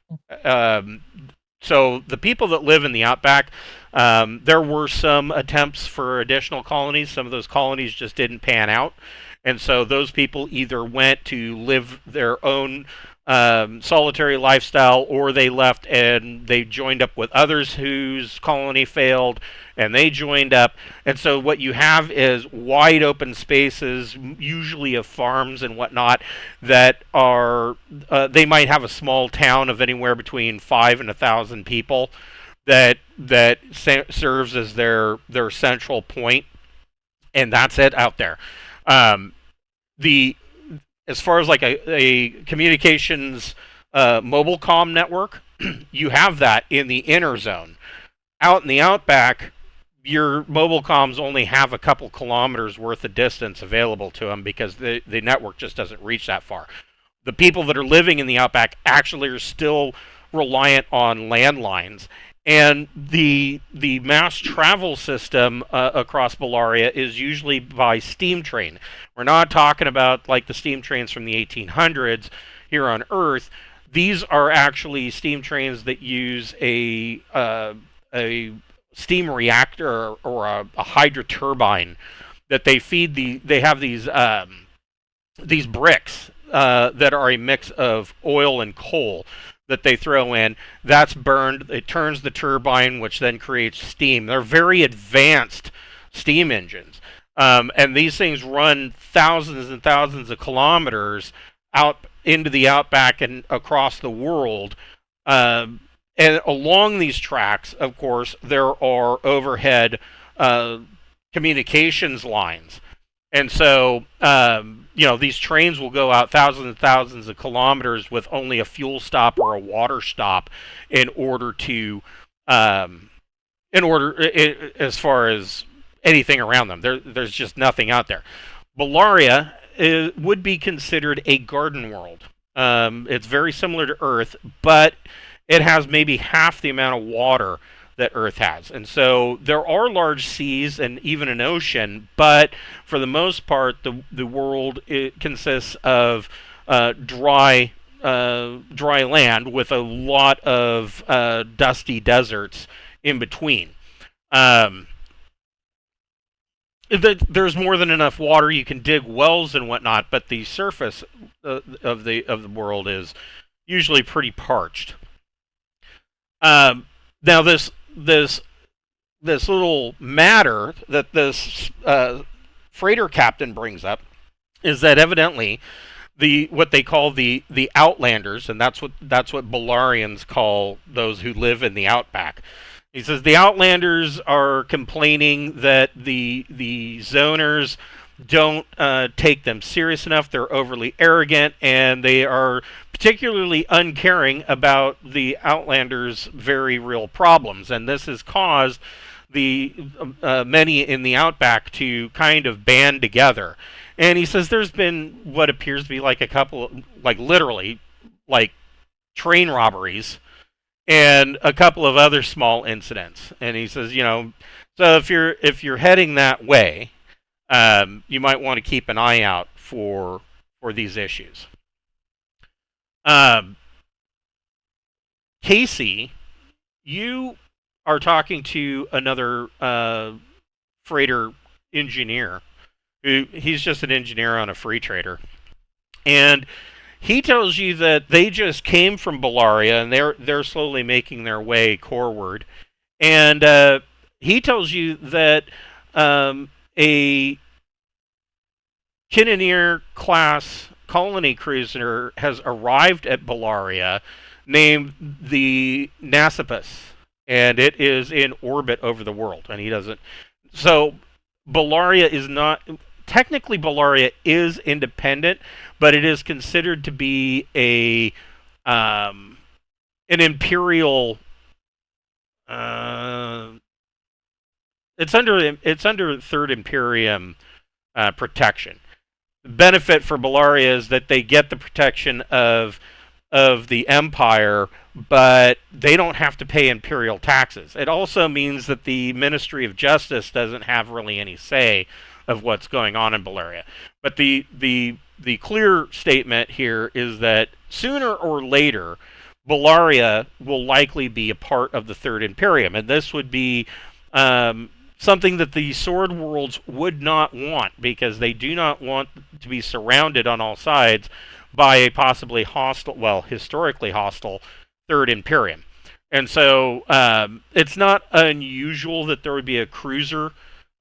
Speaker 1: So the people that live in the outback, there were some attempts for additional colonies. Some of those colonies just didn't pan out. And so those people either went to live their own solitary lifestyle, or they left and they joined up with others whose colony failed, and they joined up. And so what you have is wide open spaces, usually of farms and whatnot, that are they might have a small town of anywhere between 5 and 1,000 people that serves as their central point, and that's it out there. As far as like a communications mobile comm network, you have that in the inner zone. Out in the outback, your mobile comms only have a couple kilometers worth of distance available to them because the network just doesn't reach that far. The people that are living in the outback actually are still reliant on landlines. And the mass travel system across Bullaria is usually by steam train. We're not talking about like the steam trains from the 1800s here on Earth. These are actually steam trains that use a steam reactor or a hydro turbine that they feed they have these bricks that are a mix of oil and coal that they throw in. That's burned. It turns the turbine, which then creates steam. They're very advanced steam engines. And these things run thousands and thousands of kilometers out into the outback and across the world. And along these tracks, of course, there are overhead communications lines. And so, these trains will go out thousands and thousands of kilometers with only a fuel stop or a water stop in order as far as anything around them. There's just nothing out there. Bullaria would be considered a garden world. It's very similar to Earth, but it has maybe half the amount of water that Earth has. And so there are large seas and even an ocean, but for the most part, the world consists of dry land with a lot of dusty deserts in between. There's more than enough water. You can dig wells and whatnot, but the surface of the world is usually pretty parched. Now this little matter that this freighter captain brings up is that evidently what they call the Outlanders, and that's what Bullarians call those who live in the outback. He says the Outlanders are complaining that the zoners don't take them serious enough. They're overly arrogant, and they are particularly uncaring about the Outlanders' very real problems. And this has caused the many in the outback to kind of band together. And he says there's been what appears to be like a couple, like literally, like train robberies and a couple of other small incidents. And he says, so if you're heading that way, you might want to keep an eye out for these issues. Casey, you are talking to another freighter engineer. He's just an engineer on a free trader, and he tells you that they just came from Bullaria and they're slowly making their way coreward. And he tells you that a Kinneneer class colony cruiser has arrived at Bullaria named the Nassipus, and it is in orbit over the world. And he doesn't. So Bullaria is not. Technically, Bullaria is independent, but it is considered to be an imperial. It's under Third Imperium protection. The benefit for Bullaria is that they get the protection of the Empire, but they don't have to pay imperial taxes. It also means that the Ministry of Justice doesn't have really any say of what's going on in Bullaria. But the clear statement here is that sooner or later, Bullaria will likely be a part of the Third Imperium, and this would be something that the Sword Worlds would not want, because they do not want to be surrounded on all sides by a possibly hostile, well, historically hostile Third Imperium. And so it's not unusual that there would be a cruiser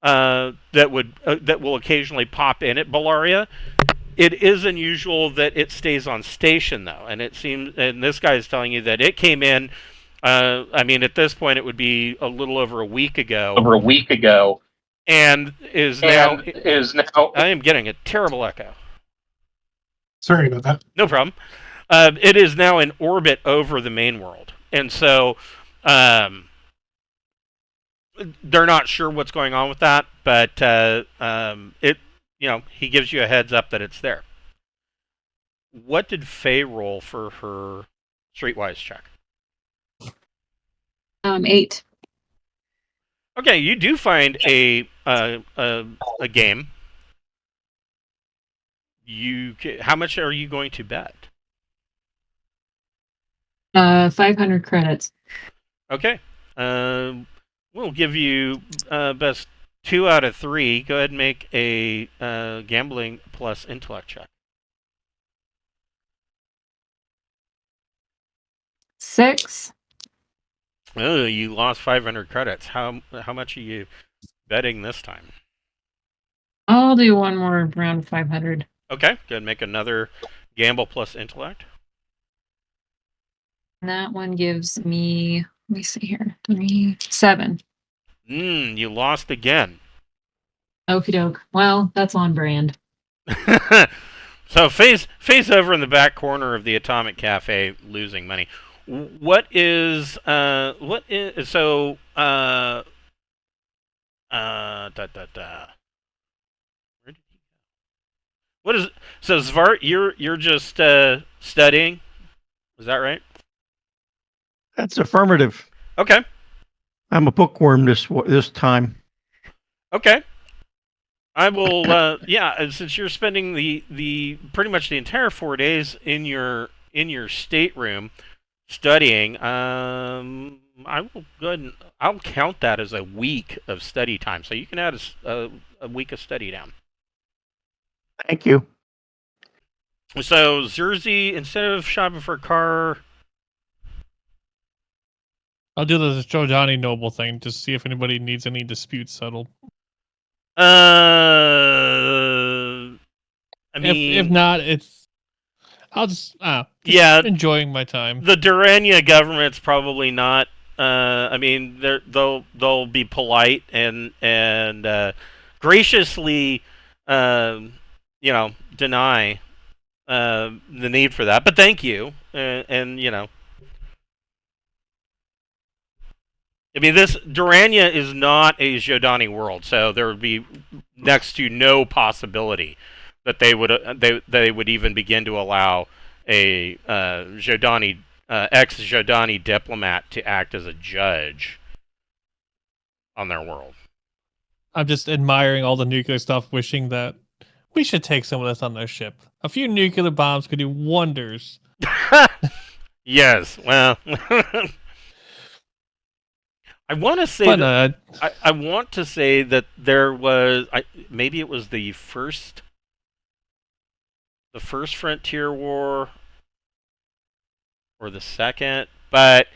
Speaker 1: that will occasionally pop in at Bullaria. It is unusual that it stays on station, though, and it seems, and this guy is telling you that it came in. I mean, at this point, it would be a little over a week ago. And is now. I am getting a terrible echo.
Speaker 6: Sorry about that.
Speaker 1: No problem. It is now in orbit over the main world, and so they're not sure what's going on with that, but he gives you a heads up that it's there. What did Faye roll for her Streetwise check?
Speaker 4: 8.
Speaker 1: Okay, you do find a game. How much are you going to bet?
Speaker 4: 500 credits.
Speaker 1: Okay. We'll give you best 2 out of 3. Go ahead and make a gambling plus intellect check.
Speaker 4: 6.
Speaker 1: Oh, you lost 500 credits. How much are you betting this time?
Speaker 4: I'll do one more round of 500.
Speaker 1: Okay, go ahead and make another gamble plus intellect.
Speaker 4: And that one gives me, let me see here, 3, 7.
Speaker 1: You lost again.
Speaker 4: Okie doke. Well, that's on brand.
Speaker 1: So Faye's over in the back corner of the Atomic Cafe losing money. What is Where did he go? What is so Svart? You're just studying, is that right?
Speaker 5: That's affirmative.
Speaker 1: Okay.
Speaker 5: I'm a bookworm this time.
Speaker 1: Okay. I will. Yeah, and since you're spending the pretty much the entire 4 days in your stateroom studying, I will go ahead and I'll count that as a week of study time. So you can add a week of study down.
Speaker 5: Thank you.
Speaker 1: So Zerzy, instead of shopping for a car,
Speaker 3: I'll do the Johnny Noble thing to see if anybody needs any disputes settled.
Speaker 1: I mean,
Speaker 3: If not, I'll just
Speaker 1: yeah,
Speaker 3: enjoying my time.
Speaker 1: the Durania government's probably not. I mean, they'll be polite and graciously, deny the need for that. But thank you, and I mean, this Durania is not a Jodani world, so there would be next to no possibility that they would even begin to allow a Jodani ex-Jodani diplomat to act as a judge on their world.
Speaker 3: I'm just admiring all the nuclear stuff, wishing that we should take some of this on their ship. A few nuclear bombs could do wonders.
Speaker 1: Yes, well, I want to say that I want to say that there was maybe it was the first frontier war or the second, but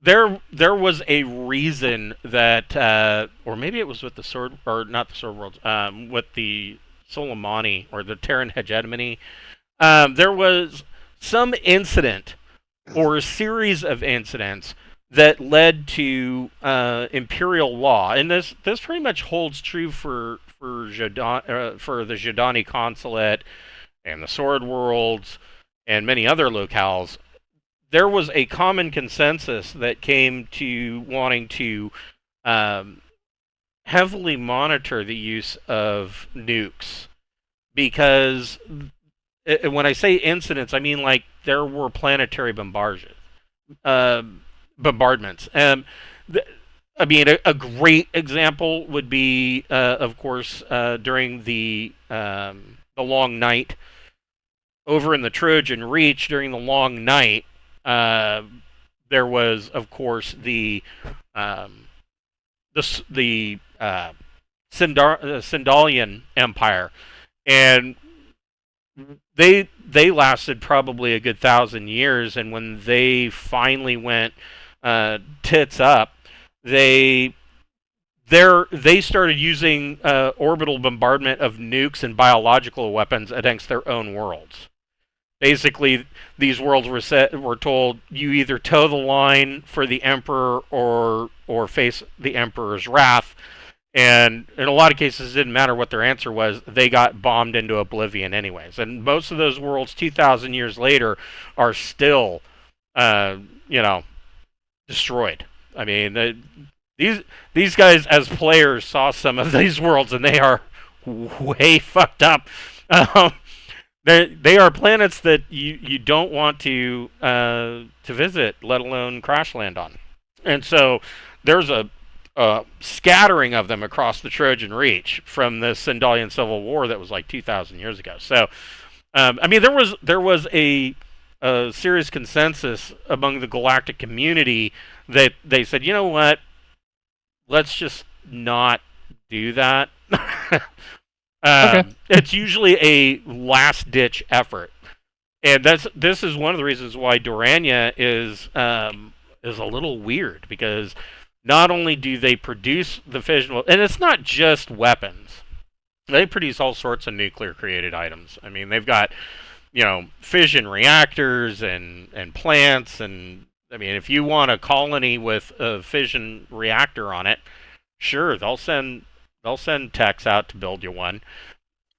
Speaker 1: there was a reason that or maybe it was with the sword, or not the sword worlds, with the Soleimani or the Terran hegemony. There was some incident or a series of incidents that led to imperial law, and this pretty much holds true for the Jodani consulate and the Sword Worlds and many other locales. There was a common consensus that came to wanting to heavily monitor the use of nukes, because when I say incidents, I mean like there were planetary bombardments. I mean, a great example would be, of course, during the Long Night over in the Trojan Reach. During the Long Night, there was, of course, the Sindalian Empire, and they lasted probably a good 1,000 years. And when they finally went tits up, they started using orbital bombardment of nukes and biological weapons against their own worlds. Basically, these worlds were told, you either toe the line for the Emperor or face the Emperor's wrath. And in a lot of cases, it didn't matter what their answer was. They got bombed into oblivion anyways. And most of those worlds, 2,000 years later, are still, destroyed. I mean, these guys as players saw some of these worlds, and they are way fucked up. They are planets that you don't want to visit, let alone crash land on. And so there's a scattering of them across the Trojan Reach from the Sindalian Civil War that was like 2,000 years ago. So, I mean, there was a serious consensus among the galactic community that they said, you know what, let's just not do that.
Speaker 3: Okay.
Speaker 1: It's usually a last-ditch effort, and this is one of the reasons why Durania is a little weird, because not only do they produce the fission, and it's not just weapons. They produce all sorts of nuclear-created items. I mean, they've got, fission reactors and plants, and I mean, if you want a colony with a fission reactor on it, sure, they'll send techs out to build you one.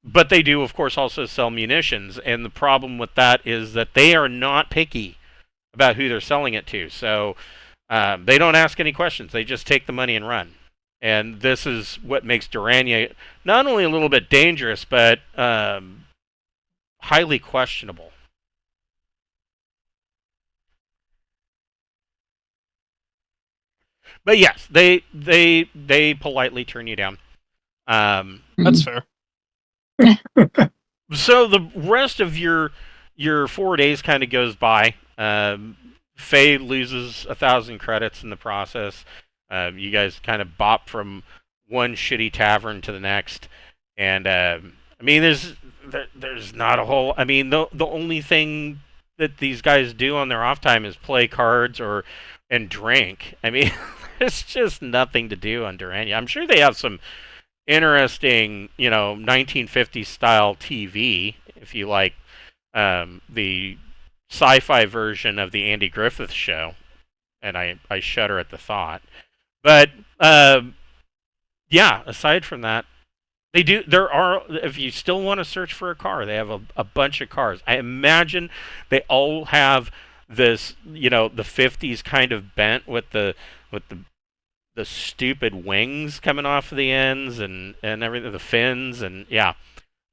Speaker 1: But they do, of course, also sell munitions, and the problem with that is that they are not picky about who they're selling it to. So they don't ask any questions. They just take the money and run. And this is what makes Durania not only a little bit dangerous, but highly questionable. But yes, they politely turn you down.
Speaker 3: That's fair.
Speaker 1: So the rest of your 4 days kind of goes by. Faye loses 1,000 credits in the process. You guys kind of bop from one shitty tavern to the next, and I mean, there's not a whole. I mean, the only thing that these guys do on their off time is play cards and drink. I mean, there's just nothing to do on Durania. I'm sure they have some interesting, 1950s style TV if you like the sci-fi version of the Andy Griffith Show, and I shudder at the thought. But yeah, aside from that, there are, if you still want to search for a car, they have a bunch of cars. I imagine they all have this, the 50s kind of bent with the stupid wings coming off of the ends and everything, the fins, and yeah.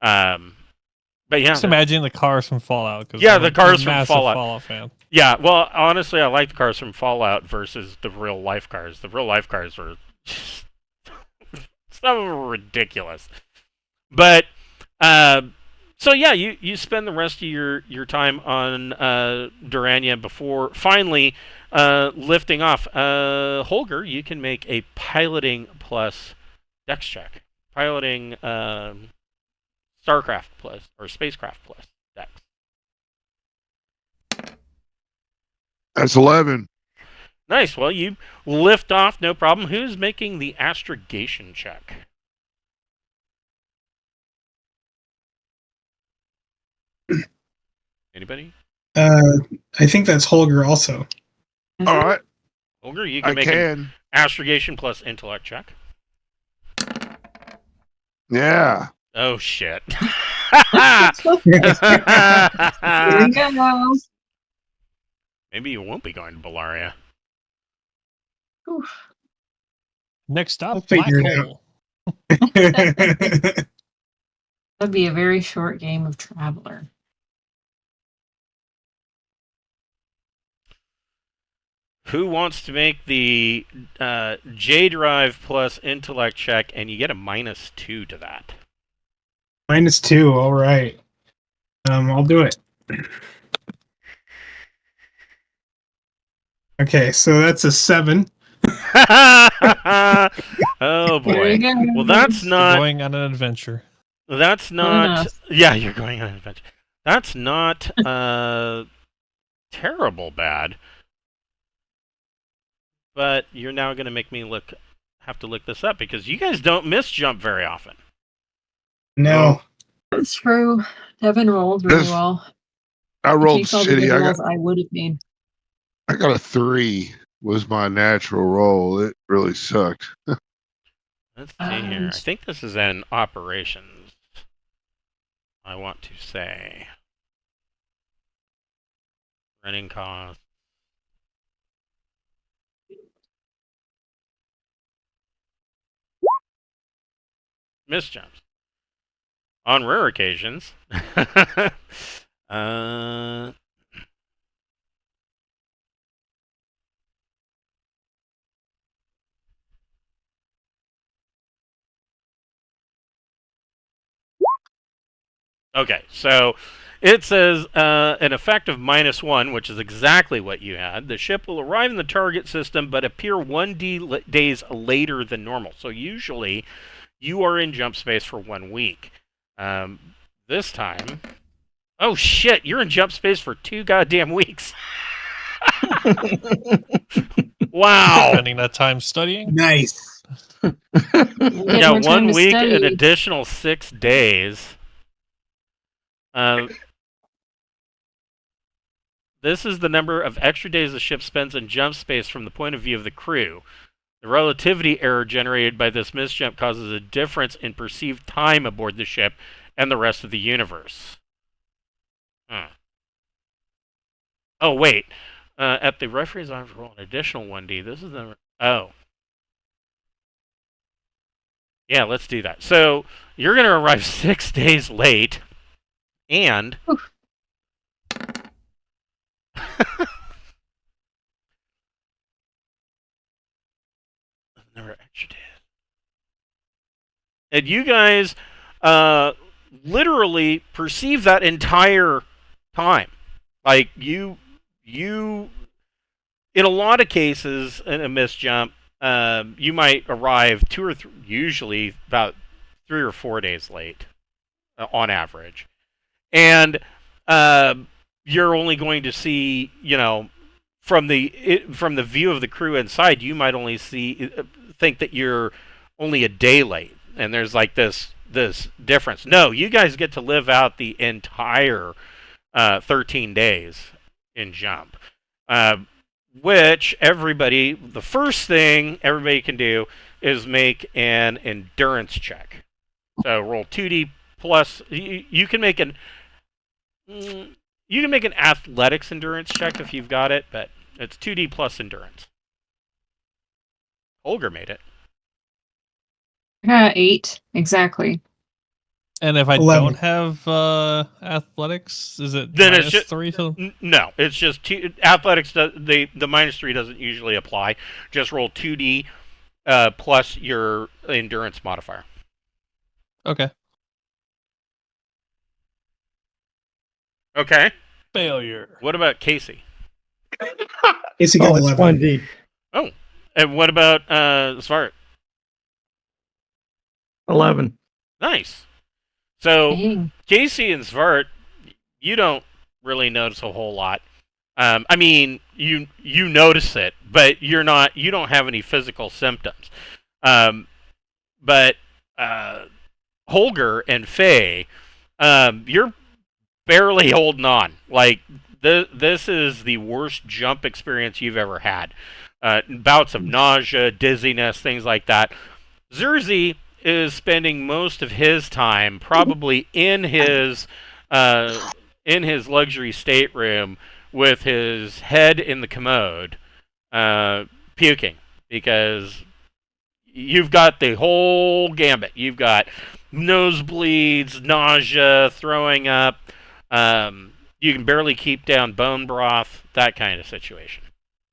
Speaker 1: But yeah,
Speaker 3: Just imagine the cars from Fallout.
Speaker 1: Yeah, the cars from
Speaker 3: massive
Speaker 1: Fallout.
Speaker 3: fan.
Speaker 1: Yeah, well, honestly, I like the cars from Fallout versus the real life cars. The real life cars were some of them were ridiculous. But so yeah, you spend the rest of your time on Durania before finally lifting off. Holger, you can make a piloting plus dex check. Piloting Starcraft plus or spacecraft plus dex.
Speaker 2: That's 11.
Speaker 1: Nice. Well, you lift off, no problem. Who's making the astrogation check? Anybody?
Speaker 6: I think that's Holger also.
Speaker 2: All right.
Speaker 1: Holger, you can
Speaker 2: I
Speaker 1: make
Speaker 2: can.
Speaker 1: an astrogation plus intellect check.
Speaker 2: Yeah.
Speaker 1: Oh, shit.
Speaker 4: There you go.
Speaker 1: Maybe you won't be going to Bullaria.
Speaker 3: Next
Speaker 6: I'll
Speaker 3: up, Black
Speaker 6: figure it
Speaker 3: Hole.
Speaker 4: That'd be a very short game of Traveler.
Speaker 1: Who wants to make the J Drive plus intellect check, and you get a -2 to that?
Speaker 6: -2. All right. I'll do it. Okay, so that's a 7.
Speaker 1: Oh
Speaker 4: There you
Speaker 1: boy.
Speaker 4: go.
Speaker 1: Well, that's
Speaker 3: You're
Speaker 1: not.
Speaker 3: going on an adventure.
Speaker 1: That's not.
Speaker 4: enough.
Speaker 1: Yeah, you're going on an adventure. That's not terrible bad. But you're now going to make me have to look this up because you guys don't miss jump very often.
Speaker 6: No.
Speaker 4: That's true. Devin rolled really
Speaker 2: This-
Speaker 4: well.
Speaker 2: I
Speaker 4: He
Speaker 2: rolled
Speaker 4: takes all the
Speaker 2: shitty.
Speaker 4: good rolls I would have made.
Speaker 2: I got a 3 was my natural roll. It really sucked.
Speaker 1: Let's see here. I think this is in operations. I want to say. Running cost. Miss jumps. On rare occasions. uh, okay, so it says an effect of -1, which is exactly what you had. The ship will arrive in the target system but appear 1 days later than normal. So usually you are in jump space for 1 week. This time, oh shit, you're in jump space for 2 goddamn weeks. Wow.
Speaker 3: Spending that time studying.
Speaker 6: Nice.
Speaker 1: Yeah, 1 week, an additional 6 days. This is the number of extra days the ship spends in jump space from the point of view of the crew. The relativity error generated by this misjump causes a difference in perceived time aboard the ship and the rest of the universe. Oh, wait. At the referee's office, roll an additional 1D. This is the... Oh. Yeah, let's do that. So, you're going to arrive 6 days late, and... And you guys literally perceive that entire time. Like you in a lot of cases in a missed jump, you might arrive usually about 3 or 4 days late on average, and you're only going to see, from the view of the crew inside, you might only think that you're only a day late, and there's like this difference. No, you guys get to live out the entire 13 days in jump. Which the first thing everybody can do is make an endurance check. So roll 2d plus. You can make an athletics endurance check if you've got it, but it's 2d plus endurance. Holger made it.
Speaker 4: 8 exactly.
Speaker 3: And if I
Speaker 6: 11.
Speaker 3: don't have athletics, is it
Speaker 1: Then it's
Speaker 3: minus
Speaker 1: just
Speaker 3: 3 to...
Speaker 1: No, it's just athletics. The -3 doesn't usually apply. Just roll 2d plus your endurance modifier.
Speaker 3: Okay.
Speaker 1: Okay.
Speaker 3: Failure.
Speaker 1: What about Casey?
Speaker 6: Casey got
Speaker 5: Oh, it's
Speaker 6: 11.
Speaker 5: 1D.
Speaker 1: Oh, and what about Svart?
Speaker 5: 11.
Speaker 1: Nice. So
Speaker 4: Dang.
Speaker 1: Casey and Svart, you don't really notice a whole lot. I mean, you notice it, but you don't have any physical symptoms. But Holger and Faye, you're barely holding on. Like this is the worst jump experience you've ever had. Bouts of nausea, dizziness, things like that. Zerzy is spending most of his time probably in his luxury stateroom with his head in the commode, puking, because you've got the whole gambit. You've got nosebleeds, nausea, throwing up. You can barely keep down bone broth, that kind of situation.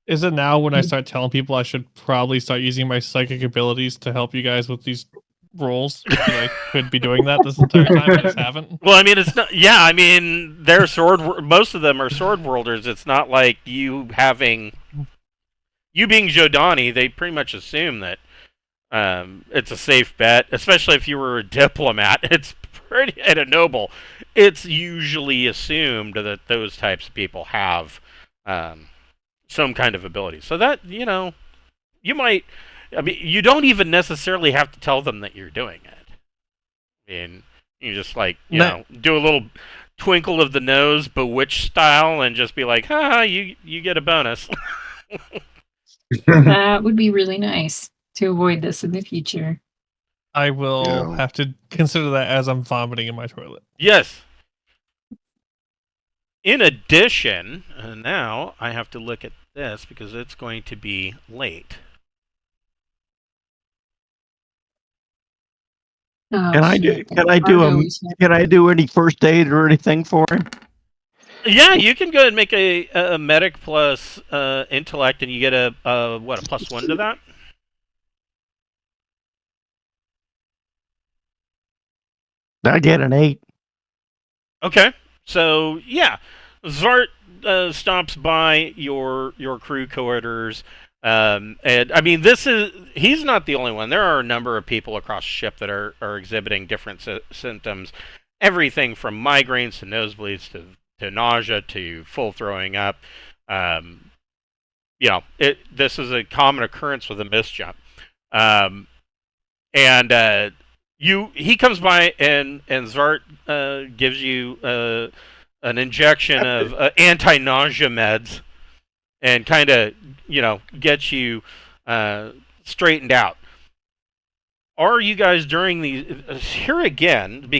Speaker 3: Is it now when I start telling people I should probably start using my psychic abilities to help you guys with these rolls? Because I could be doing that this entire time, I just haven't.
Speaker 1: Well, I mean, it's not. Yeah, I mean, they're most of them are sword worlders. It's not like you being Jodani. They pretty much assume that it's a safe bet, especially if you were a diplomat. It's pretty and a noble. It's usually assumed that those types of people have some kind of ability. So that you might. I mean, you don't even necessarily have to tell them that you're doing it. I mean, you just do a little twinkle of the nose, bewitched style, and just be like, "Ha, you get a bonus."
Speaker 4: That would be really nice to avoid this in the future.
Speaker 3: I will have to consider that as I'm vomiting in my toilet.
Speaker 1: Yes. In addition, now I have to look at this because it's going to be late.
Speaker 4: Oh,
Speaker 5: Can I do any first aid or anything for him?
Speaker 1: Yeah, you can go ahead and make a medic plus intellect, and you get a +1 to that.
Speaker 5: I get an 8.
Speaker 1: Okay, so yeah, Zvart stops by your crew quarters, and I mean he's not the only one. There are a number of people across the ship that are exhibiting different symptoms, everything from migraines to nosebleeds to nausea to full throwing up. This is a common occurrence with a misjump, and he comes by and Zvart gives you an injection of anti-nausea meds and kind of gets you straightened out. Are you guys during here again,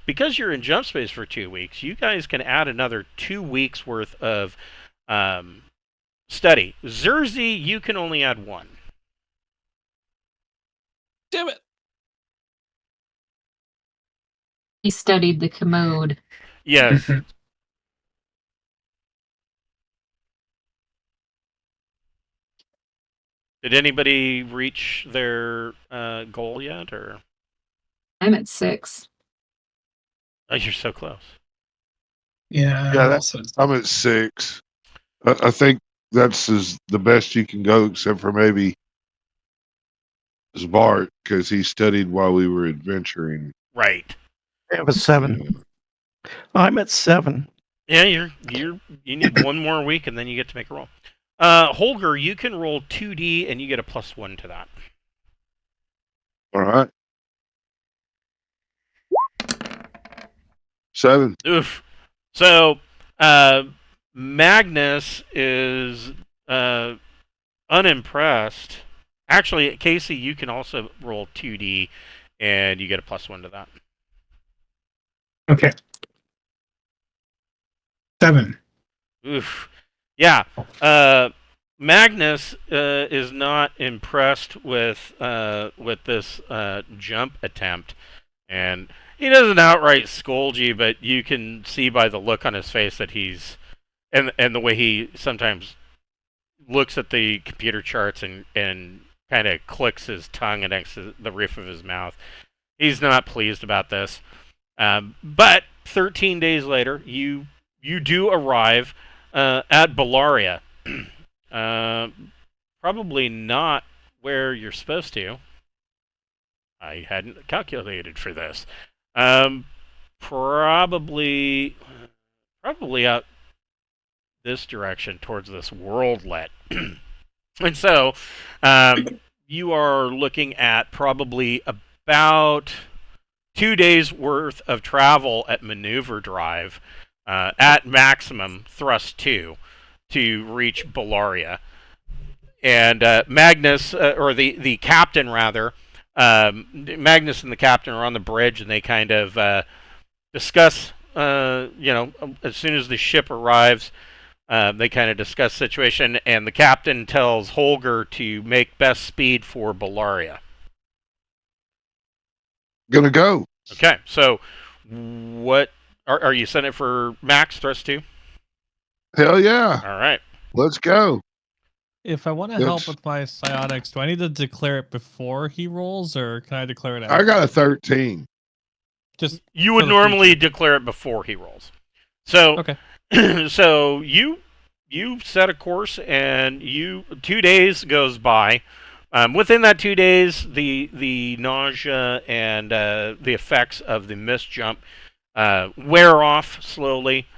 Speaker 1: because you're in jump space for 2 weeks, you guys can add another 2 weeks worth of study. Zerzy, you can only add 1.
Speaker 3: Damn it!
Speaker 4: He studied the commode.
Speaker 1: Yes. Did anybody reach their goal yet, or?
Speaker 4: I'm at 6.
Speaker 1: Oh, you're so close.
Speaker 6: Yeah,
Speaker 2: Yeah,
Speaker 6: I'm
Speaker 2: that-
Speaker 6: also.
Speaker 2: I'm at 6. I think that's the best you can go, except for maybe Bart, because he studied while we were adventuring.
Speaker 1: Right.
Speaker 5: I have a 7. I'm at 7.
Speaker 1: Yeah, you need one more week, and then you get to make a roll. Holger, you can roll 2D, and you get a +1 to that.
Speaker 2: All right. 7.
Speaker 1: Oof. So, Magnus is unimpressed. Actually, Casey, you can also roll 2D, and you get a +1 to that.
Speaker 6: Okay. 7.
Speaker 1: Oof. Yeah. Magnus is not impressed with this jump attempt, and he doesn't outright scold you, but you can see by the look on his face that he's and the way he sometimes looks at the computer charts and kind of clicks his tongue against the roof of his mouth. He's not pleased about this. But 13 days later, you do arrive at Bullaria. Probably not where you're supposed to. I hadn't calculated for this. Probably out this direction towards this worldlet. And so, you are looking at probably about 2 days worth of travel at maneuver drive at maximum thrust 2 to reach Bullaria. And Magnus, or the captain rather, Magnus and the captain are on the bridge, and they kind of discuss, as soon as the ship arrives, they kind of discuss the situation, and the captain tells Holger to make best speed for Bullaria.
Speaker 2: Gonna go.
Speaker 1: Okay, so what are you setting it for max thrust 2?
Speaker 2: Hell yeah.
Speaker 1: All right.
Speaker 2: Let's go.
Speaker 3: If I want to help with my psionics, do I need to declare it before he rolls, or can I declare it after?
Speaker 2: I got a 13.
Speaker 3: Just
Speaker 1: You would
Speaker 3: for the
Speaker 1: normally
Speaker 3: future.
Speaker 1: declare it before he rolls. So
Speaker 3: Okay.
Speaker 1: so you set a course, and 2 days goes by. Within that 2 days, the nausea and the effects of the mist jump wear off slowly,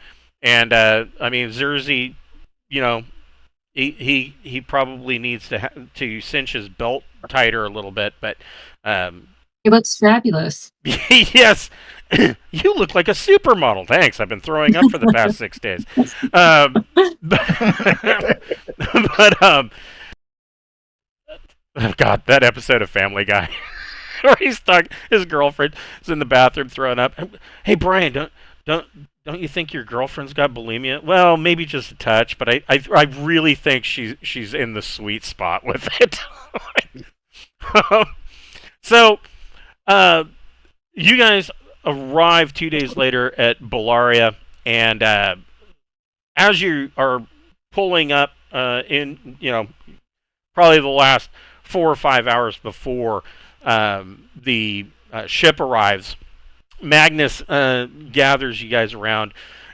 Speaker 1: and Zerzy, he probably needs to cinch his belt tighter a little bit, but
Speaker 4: He looks fabulous.
Speaker 1: yes, you look like a supermodel. Thanks. I've been throwing up for the past 6 days. But oh God, that episode of Family Guy where he's stuck, his girlfriend is in the bathroom throwing up. Hey Brian, don't you think your girlfriend's got bulimia? Well, maybe just a touch, but I really think she's in the sweet spot with it. So, you guys arrive 2 days later at Bullaria, and as you are pulling up in, probably the last 4 or 5 hours before the ship arrives, Magnus gathers you guys around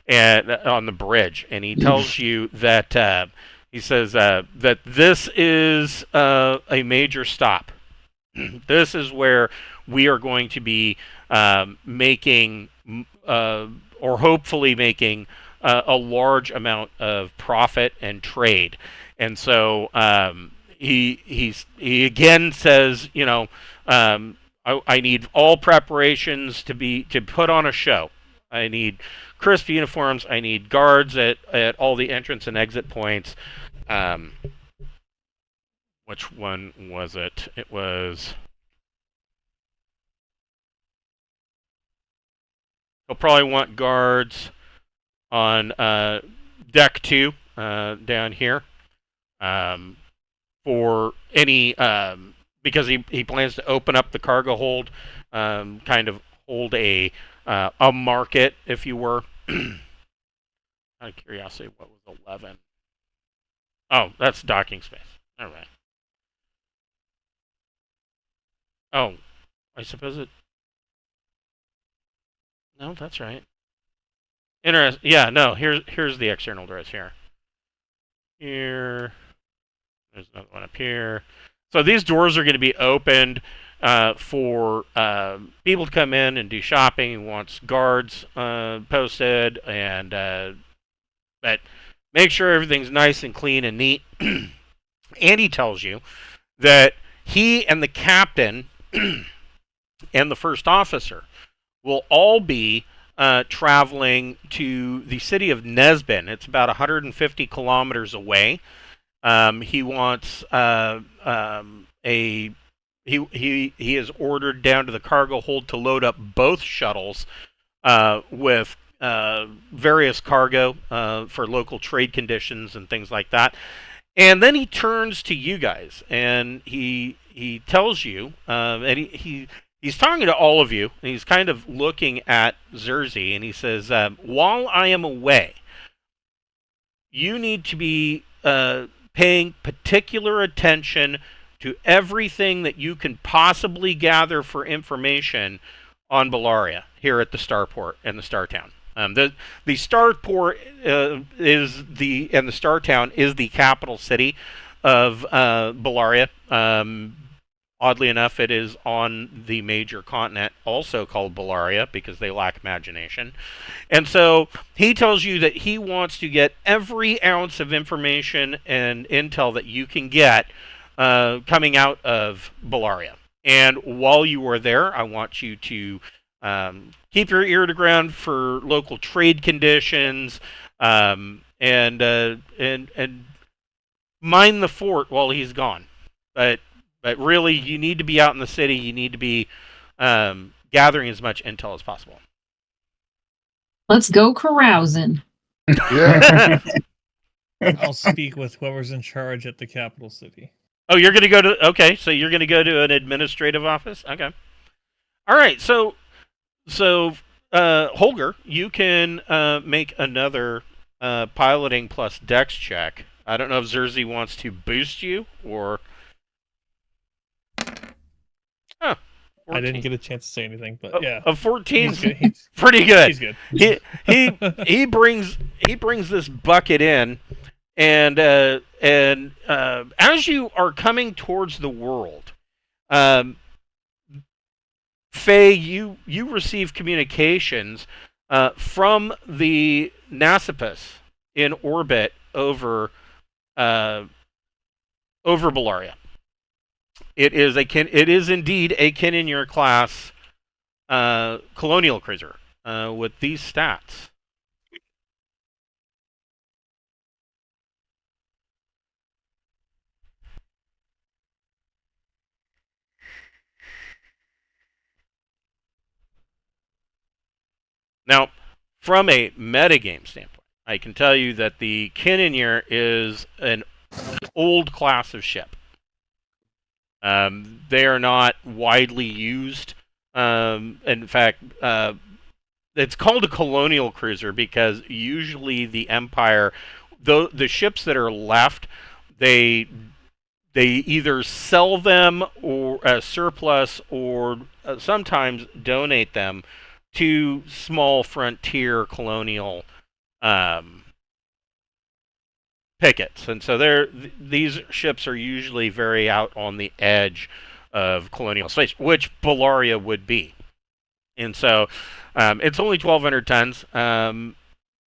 Speaker 1: on the bridge, and he tells you that he says that this is a major stop. This is where we are going to be making, or hopefully making, a large amount of profit and trade. And so he again says, I need all preparations to put on a show. I need crisp uniforms. I need guards at all the entrance and exit points. Which one was it? It was... He'll probably want guards on deck 2 down here for any... because he plans to open up the cargo hold, kind of hold a market, if you were. Out of curiosity, what was 11? Oh, that's docking space. All right. Oh, I suppose it. No, that's right. Yeah, no. Here's the external doors here. Here. There's another one up here. So these doors are going to be opened for people to come in and do shopping. He wants guards posted, and but make sure everything's nice and clean and neat. And he tells you that he and the captain and the first officer will all be traveling to the city of Nesbin. It's about 150 kilometers away. He wants he is ordered down to the cargo hold to load up both shuttles with various cargo for local trade conditions and things like that. And then he turns to you guys and he tells you, and he's talking to all of you, and he's kind of looking at Zerzy, and he says, while I am away, you need to be paying particular attention to everything that you can possibly gather for information on Bullaria here at the Starport and the Startown. The Starport and the Startown is the capital city of Bullaria. Oddly enough, it is on the major continent, also called Bullaria, because they lack imagination. And so he tells you that he wants to get every ounce of information and intel that you can get coming out of Bullaria. And while you are there, I want you to keep your ear to ground for local trade conditions, and mine the fort while he's gone. But really, you need to be out in the city. You need to be gathering as much intel as possible.
Speaker 4: Let's go carousing.
Speaker 2: Yeah.
Speaker 3: I'll speak with whoever's in charge at the capital city.
Speaker 1: Oh, you're going to go to... Okay, so you're going to go to an administrative office? Okay. All right, so Holger, you can make another piloting plus dex check. I don't know if Zerzy wants to boost you or... Huh. 14.
Speaker 3: I didn't get a chance to say anything, but yeah.
Speaker 1: A 14
Speaker 3: He's
Speaker 1: pretty good.
Speaker 3: He's good.
Speaker 1: He brings this bucket in, and as you are coming towards the world, Faye, you receive communications from the Nassipus in orbit over Bullaria. It is indeed a Kinninger class colonial cruiser with these stats. Now, from a metagame standpoint, I can tell you that the Kinninger is an old class of ship. They are not widely used. In fact, it's called a colonial cruiser because usually the Empire, the ships that are left, they either sell them or as surplus, or sometimes donate them to small frontier colonial pickets. And so these ships are usually very out on the edge of colonial space, which Bullaria would be. And so it's only 1,200 tons.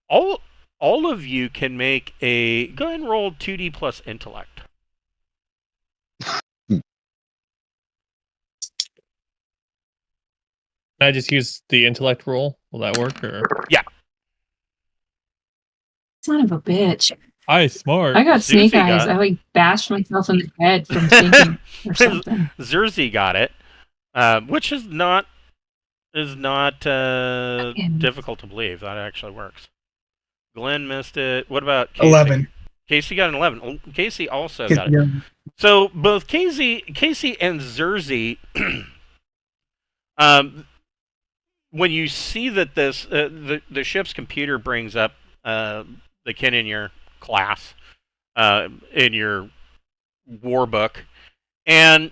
Speaker 1: All of you can make a... Go ahead and roll 2D plus intellect.
Speaker 3: Can I just use the intellect roll? Will that work? Or
Speaker 1: Yeah.
Speaker 4: Son of a bitch.
Speaker 3: I smart.
Speaker 4: I got snake
Speaker 1: Susie
Speaker 4: eyes.
Speaker 1: got-
Speaker 4: I like bashed myself in the head from thinking or something.
Speaker 1: Zerzy got it, which is not difficult to believe. That actually works. Glenn missed it. What about Casey?
Speaker 6: 11.
Speaker 1: Casey got an 11. Oh, Casey also got it.
Speaker 6: Yeah.
Speaker 1: So both Casey and Zerzy, when you see that this the ship's computer brings up the Kinninger class in your war book, and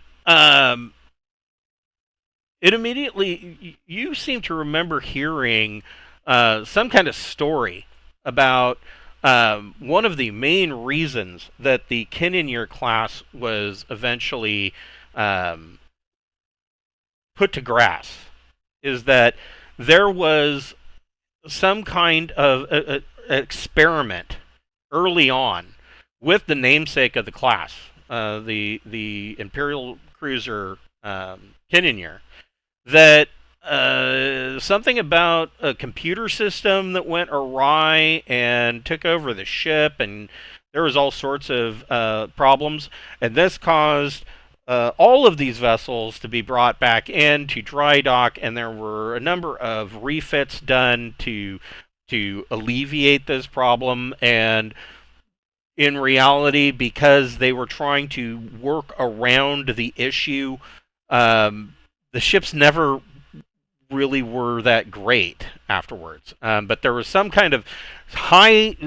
Speaker 1: it immediately, you seem to remember hearing some kind of story about one of the main reasons that the Kinninger class was eventually put to grass is that there was some kind of experiment early on with the namesake of the class, the Imperial cruiser Kinninger, that something about a computer system that went awry and took over the ship, and there was all sorts of problems, and this caused all of these vessels to be brought back in to dry dock, and there were a number of refits done to alleviate this problem. And in reality, because they were trying to work around the issue, the ships never really were that great afterwards. But there was some kind of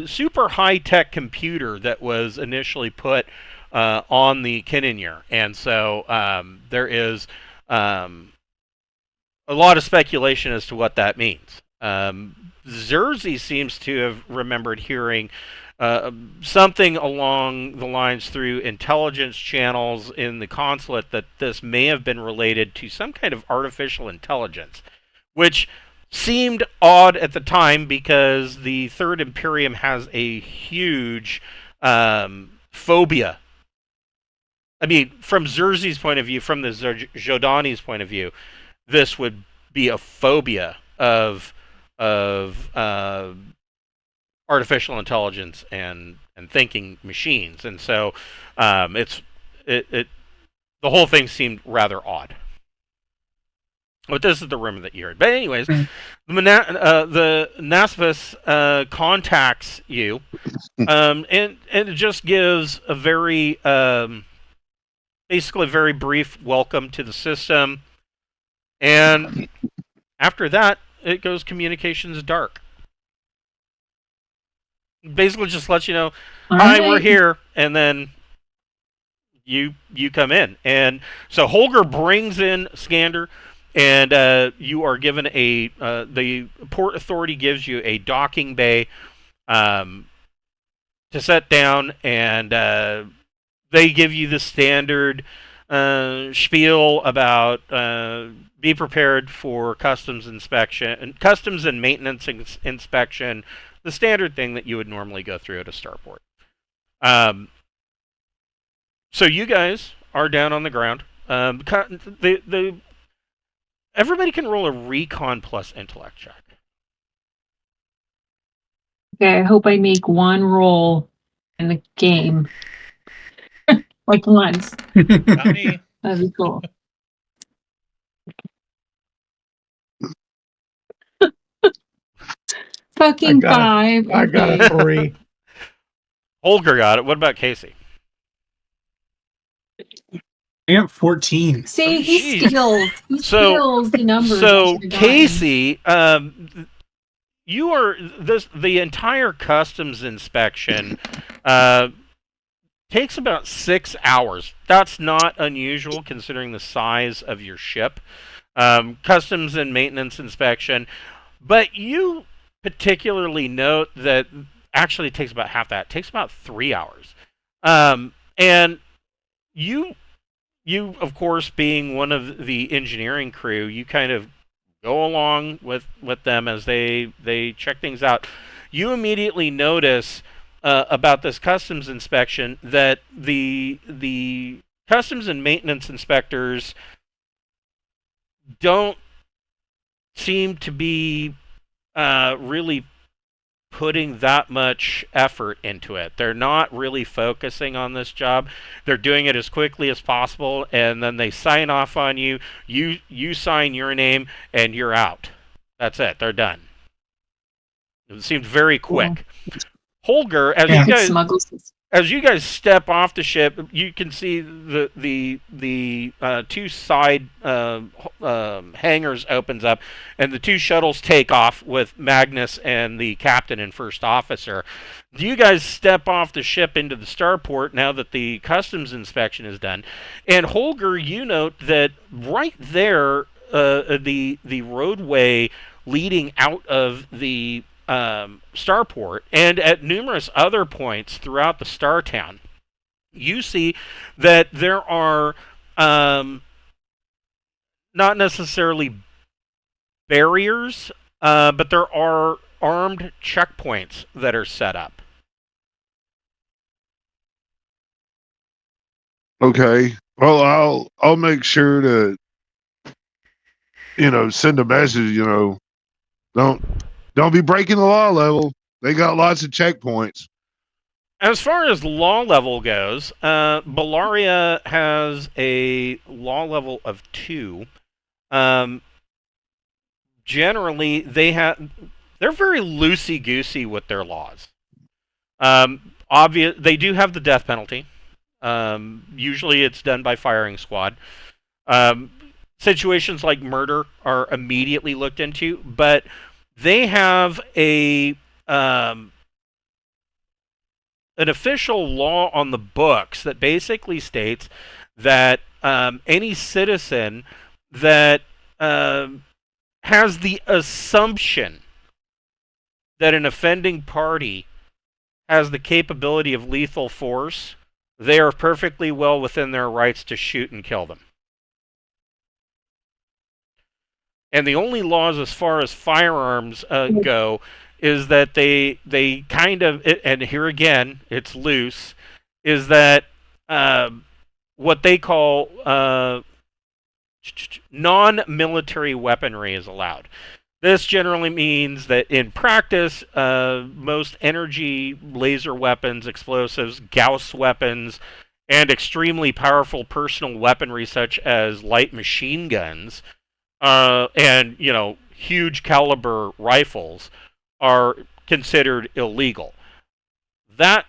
Speaker 1: super high-tech computer that was initially put on the Kinninger, and so there is a lot of speculation as to what that means. Zerzy seems to have remembered hearing something along the lines through intelligence channels in the consulate that this may have been related to some kind of artificial intelligence, which seemed odd at the time because the Third Imperium has a huge phobia. I mean, from Zerzi's point of view, from the Jodani's point of view, this would be a phobia of artificial intelligence and thinking machines, and so the whole thing seemed rather odd. But this is the rumor that you heard. But anyways, the Nasvis contacts you, and it just gives a very basically very brief welcome to the system, and after that, it goes communications dark. Basically, just lets you know, hi, we're here, and then you come in. And so Holger brings in Skander, and you are given the Port Authority gives you a docking bay to set down, and they give you the standard spiel about be prepared for customs inspection, customs and maintenance inspection, the standard thing that you would normally go through at a starport. So you guys are down on the ground. Everybody can roll a recon plus intellect check.
Speaker 4: Okay, I hope I make one roll in the game. Like once.
Speaker 3: Not me.
Speaker 4: That'd be cool. Fucking five.
Speaker 5: I got a 3.
Speaker 1: Holger got it. What about Casey?
Speaker 6: I got 14.
Speaker 4: See,
Speaker 1: Oh,
Speaker 4: he
Speaker 1: geez.
Speaker 4: steals. He
Speaker 1: So-
Speaker 4: steals the numbers.
Speaker 1: So
Speaker 4: I should've gotten.
Speaker 1: Casey, you are the entire customs inspection takes about 6 hours. That's not unusual considering the size of your ship. Customs and maintenance inspection, but you particularly note that actually it takes about half that. It takes about 3 hours, and you of course being one of the engineering crew, you kind of go along with them as they check things out. You immediately notice about this customs inspection that the customs and maintenance inspectors don't seem to be really putting that much effort into it. They're not really focusing on this job. They're doing it as quickly as possible, and then they sign off on you. You sign your name, and you're out. That's it. They're done. It seemed very quick. Holger, as you guys step off the ship, you can see the two side hangars opens up, and the two shuttles take off with Magnus and the captain and first officer. Do you guys step off the ship into the starport now that the customs inspection is done? And Holger, you note that right there, the roadway leading out of the starport, and at numerous other points throughout the star town, you see that there are not necessarily barriers, but there are armed checkpoints that are set up.
Speaker 2: Okay. Well, I'll make sure to, send a message. Don't be breaking the law level. They got lots of checkpoints.
Speaker 1: As far as law level goes, Bullaria has a law level of 2. Generally, they're very loosey-goosey with their laws. They do have the death penalty. Usually it's done by firing squad. Situations like murder are immediately looked into, but they have an official law on the books that basically states that any citizen that has the assumption that an offending party has the capability of lethal force, they are perfectly well within their rights to shoot and kill them. And the only laws as far as firearms go is that they kind of, and here again, it's loose, is that what they call non-military weaponry is allowed. This generally means that in practice, most energy laser weapons, explosives, Gauss weapons, and extremely powerful personal weaponry such as light machine guns and huge caliber rifles are considered illegal. That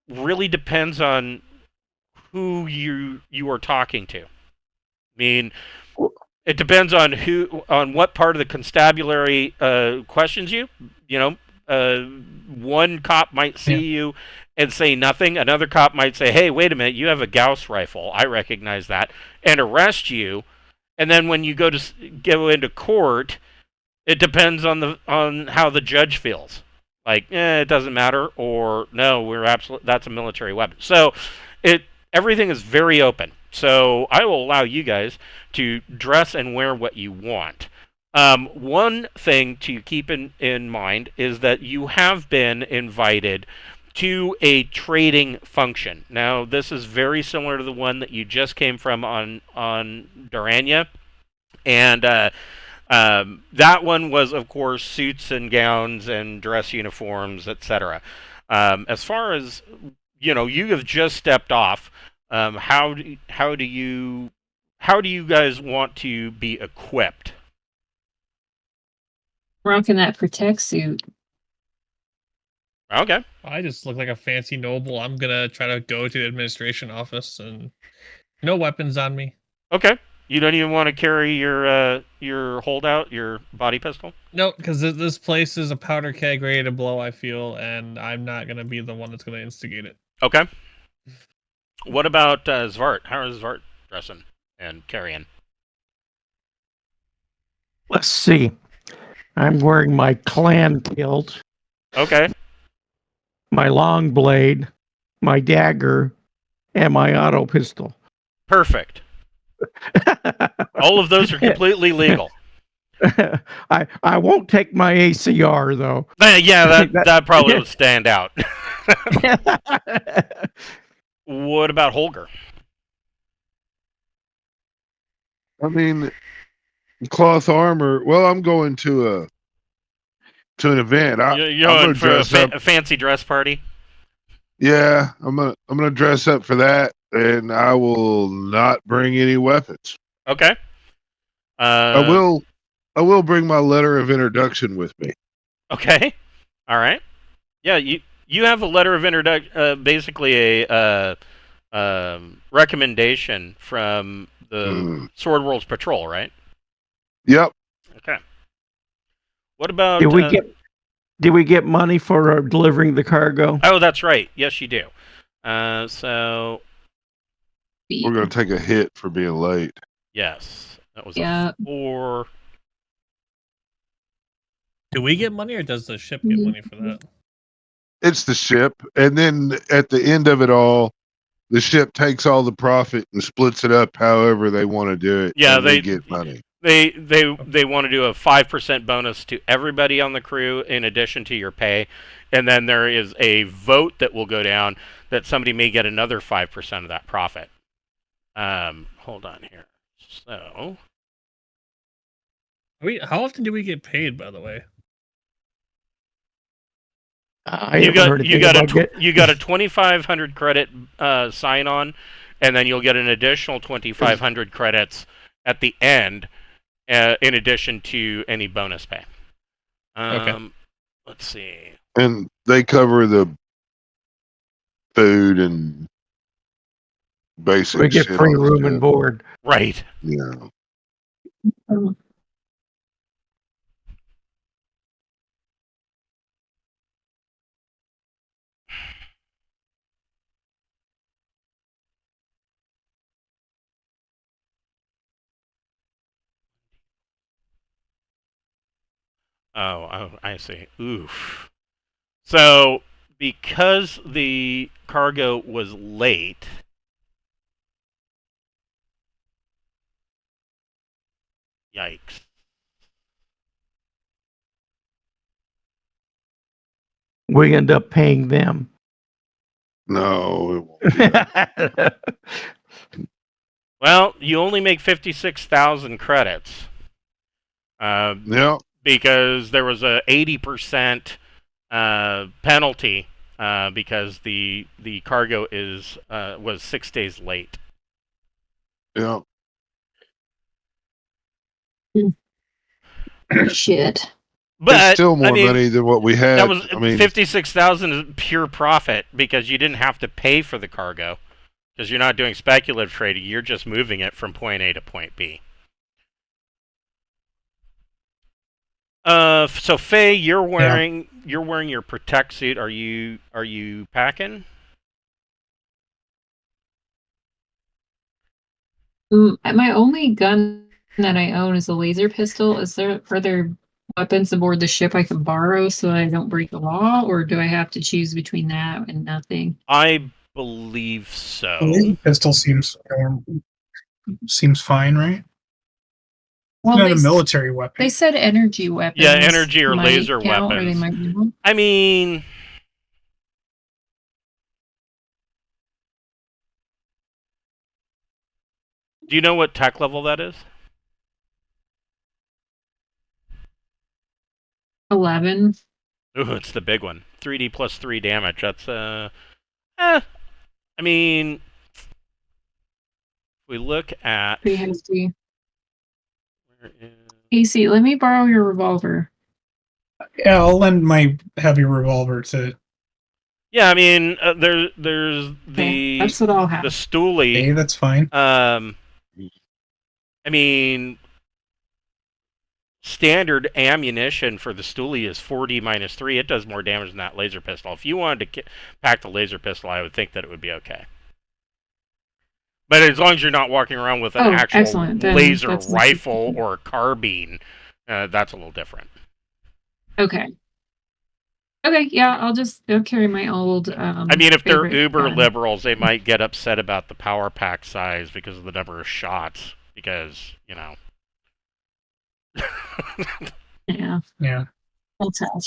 Speaker 1: really depends on who you are talking to. I mean, it depends on what part of the constabulary questions you. One cop might see you and say nothing. Another cop might say, "Hey, wait a minute, you have a Gauss rifle. I recognize that," and arrest you. And then when you go into court, it depends on how the judge feels. Like, it doesn't matter, or no, that's a military weapon. So everything is very open. So I will allow you guys to dress and wear what you want. One thing to keep in mind is that you have been invited to a trading function. Now, this is very similar to the one that you just came from on Durania. And that one was, of course, suits and gowns and dress uniforms, etc. As far as, you have just stepped off. How do you guys want to be equipped?
Speaker 4: Rocking that protect suit.
Speaker 1: Okay.
Speaker 3: I just look like a fancy noble. I'm gonna try to go to the administration office and no weapons on me.
Speaker 1: Okay. You don't even want to carry your holdout, your body pistol?
Speaker 3: No, because this place is a powder keg ready to blow, I feel, and I'm not gonna be the one that's gonna instigate it.
Speaker 1: Okay. What about Zvart? How is Zvart dressing and carrying?
Speaker 5: Let's see. I'm wearing my clan kilt.
Speaker 1: Okay.
Speaker 5: My long blade, my dagger, and my auto pistol.
Speaker 1: Perfect. All of those are completely legal.
Speaker 5: I won't take my ACR though.
Speaker 1: Yeah, that probably would stand out. What about Holger?
Speaker 2: I mean, cloth armor. Well, I'm going to an event.
Speaker 1: You're going for a fancy dress party?
Speaker 2: Yeah, I'm gonna dress up for that, and I will not bring any weapons.
Speaker 1: Okay.
Speaker 2: I will bring my letter of introduction with me.
Speaker 1: Okay. All right. Yeah, you have a letter of introduction, basically a recommendation from the Sword Worlds Patrol, right?
Speaker 2: Yep.
Speaker 1: Okay. What about?
Speaker 5: Did we get money for delivering the cargo?
Speaker 1: Oh, that's right. Yes, you do. So
Speaker 2: we're going to take a hit for being late.
Speaker 1: Yes. That was
Speaker 4: Yeah.
Speaker 1: a 4.
Speaker 3: Do we get money or does the ship get money for that?
Speaker 2: It's the ship, and then at the end of it all, the ship takes all the profit and splits it up however they want to do it.
Speaker 1: Yeah,
Speaker 2: and they get money.
Speaker 1: They want to do a 5% bonus to everybody on the crew in addition to your pay, and then there is a vote that will go down that somebody may get another 5% of that profit. Hold on here. So
Speaker 3: How often do we get paid, by the way?
Speaker 1: you got a 2,500 credit sign on, and then you'll get an additional 2,500 credits at the end, in addition to any bonus pay.
Speaker 3: Okay.
Speaker 1: Let's see.
Speaker 2: And they cover the food and basic
Speaker 5: We get
Speaker 2: shit
Speaker 5: free
Speaker 2: on the
Speaker 5: room and
Speaker 2: ship.
Speaker 5: board.
Speaker 1: Right.
Speaker 2: Yeah.
Speaker 1: Oh, I see. Oof. So, because the cargo was late, yikes.
Speaker 5: We end up paying them.
Speaker 2: No, it won't be that.
Speaker 1: Well, you only make 56,000 credits.
Speaker 2: Yeah.
Speaker 1: Because there was a 80% penalty because the cargo was 6 days late.
Speaker 2: Yeah.
Speaker 4: Shit.
Speaker 1: But
Speaker 2: It's still more money than what we had.
Speaker 1: That was
Speaker 2: I mean,
Speaker 1: 56,000 is pure profit because you didn't have to pay for the cargo because you're not doing speculative trading. You're just moving it from point A to point B. So Faye, you're wearing your protect suit. Are you packing?
Speaker 4: My only gun that I own is a laser pistol. Is there further weapons aboard the ship I can borrow so I don't break the law, or do I have to choose between that and nothing?
Speaker 1: I believe so.
Speaker 6: The laser pistol seems fine, right?
Speaker 4: Well,
Speaker 6: Not a military weapon.
Speaker 4: They said energy weapons.
Speaker 1: Yeah, energy or
Speaker 4: might
Speaker 1: laser
Speaker 4: count, or they
Speaker 1: weapons.
Speaker 4: might be wrong.
Speaker 1: I mean, do you know what tech level that is?
Speaker 4: 11.
Speaker 1: Ooh, it's the big one. 3D plus 3 damage. That's I mean, if we look at
Speaker 4: Pretty hefty.
Speaker 1: where is-
Speaker 4: AC, let me borrow your revolver.
Speaker 6: Yeah, I'll lend my heavy revolver to.
Speaker 1: Yeah, I mean, there's the
Speaker 4: That's what I'll have.
Speaker 1: the stoolie.
Speaker 6: Hey, that's fine.
Speaker 1: I mean, standard ammunition for the stoolie is 4D minus 3. It does more damage than that laser pistol. If you wanted to pack the laser pistol, I would think that it would be okay. But as long as you're not walking around with an actual laser rifle or a carbine, that's a little different.
Speaker 4: Okay. Okay, yeah, I'll carry my old.
Speaker 1: I mean, if they're uber
Speaker 4: gun.
Speaker 1: liberals, they might get upset about the power pack size because of the number of shots. Because, you know.
Speaker 4: Yeah.
Speaker 6: Yeah.
Speaker 4: That's tough.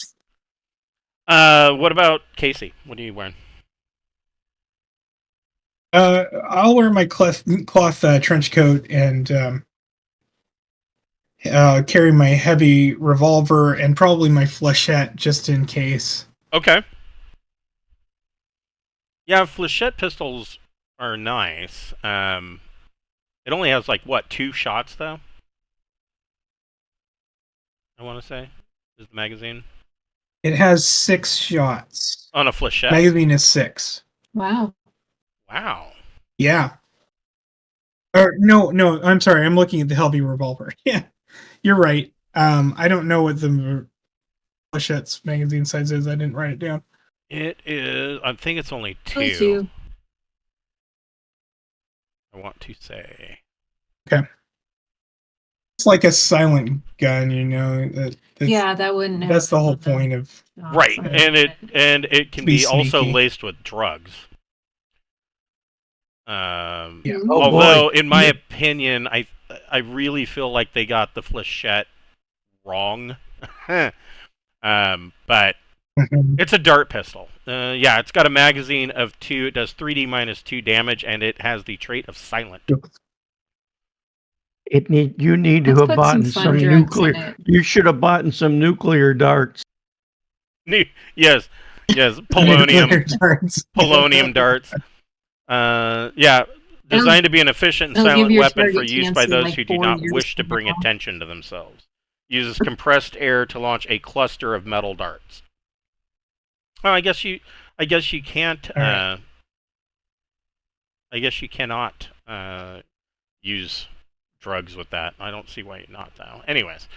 Speaker 1: What about Casey? What are you wearing?
Speaker 6: I'll wear my cloth trench coat and carry my heavy revolver and probably my flechette just in case.
Speaker 1: Okay. Yeah, flechette pistols are nice. It only has like what, 2 shots though? I want to say is the magazine
Speaker 6: It has 6 shots.
Speaker 1: on a flechette.
Speaker 6: Magazine is 6.
Speaker 4: Wow.
Speaker 1: Wow.
Speaker 6: Yeah. Or no, I'm sorry. I'm looking at the heavy revolver. Yeah, you're right. I don't know what the Flechette's magazine size is. I didn't write it down.
Speaker 1: It is. I think it's only 2.
Speaker 4: Only 2.
Speaker 1: I want to say.
Speaker 6: Okay. It's like a silent gun, you know.
Speaker 4: That wouldn't.
Speaker 6: That's the
Speaker 4: happen
Speaker 6: whole
Speaker 4: with them.
Speaker 6: point of
Speaker 1: Right, and it can
Speaker 6: Be
Speaker 1: be also
Speaker 6: sneaky.
Speaker 1: laced with drugs.
Speaker 6: Yeah.
Speaker 5: Oh,
Speaker 1: Although,
Speaker 5: boy.
Speaker 1: in my opinion, I really feel like they got the flechette wrong. But it's a dart pistol. Yeah, it's got a magazine of 2. It does 3D minus 2 damage, and it has the trait of silent.
Speaker 5: You need to
Speaker 4: Let's
Speaker 5: have
Speaker 4: put
Speaker 5: bought
Speaker 4: some
Speaker 5: some
Speaker 4: fun drugs in
Speaker 5: nuclear.
Speaker 4: it.
Speaker 5: You should have bought some nuclear darts.
Speaker 1: Yes, polonium,
Speaker 6: Nuclear darts.
Speaker 1: polonium darts. Yeah, designed to be an efficient and
Speaker 4: It'll give
Speaker 1: silent
Speaker 4: your
Speaker 1: weapon for
Speaker 4: target
Speaker 1: use
Speaker 4: chance
Speaker 1: by
Speaker 4: in,
Speaker 1: those
Speaker 4: like,
Speaker 1: who do
Speaker 4: 4
Speaker 1: not
Speaker 4: years
Speaker 1: wish to
Speaker 4: from
Speaker 1: bring
Speaker 4: now.
Speaker 1: attention to themselves. Uses compressed air to launch a cluster of metal darts. Well, I guess you can't.
Speaker 6: All right.
Speaker 1: I guess you cannot use drugs with that. I don't see why not, though. Anyways,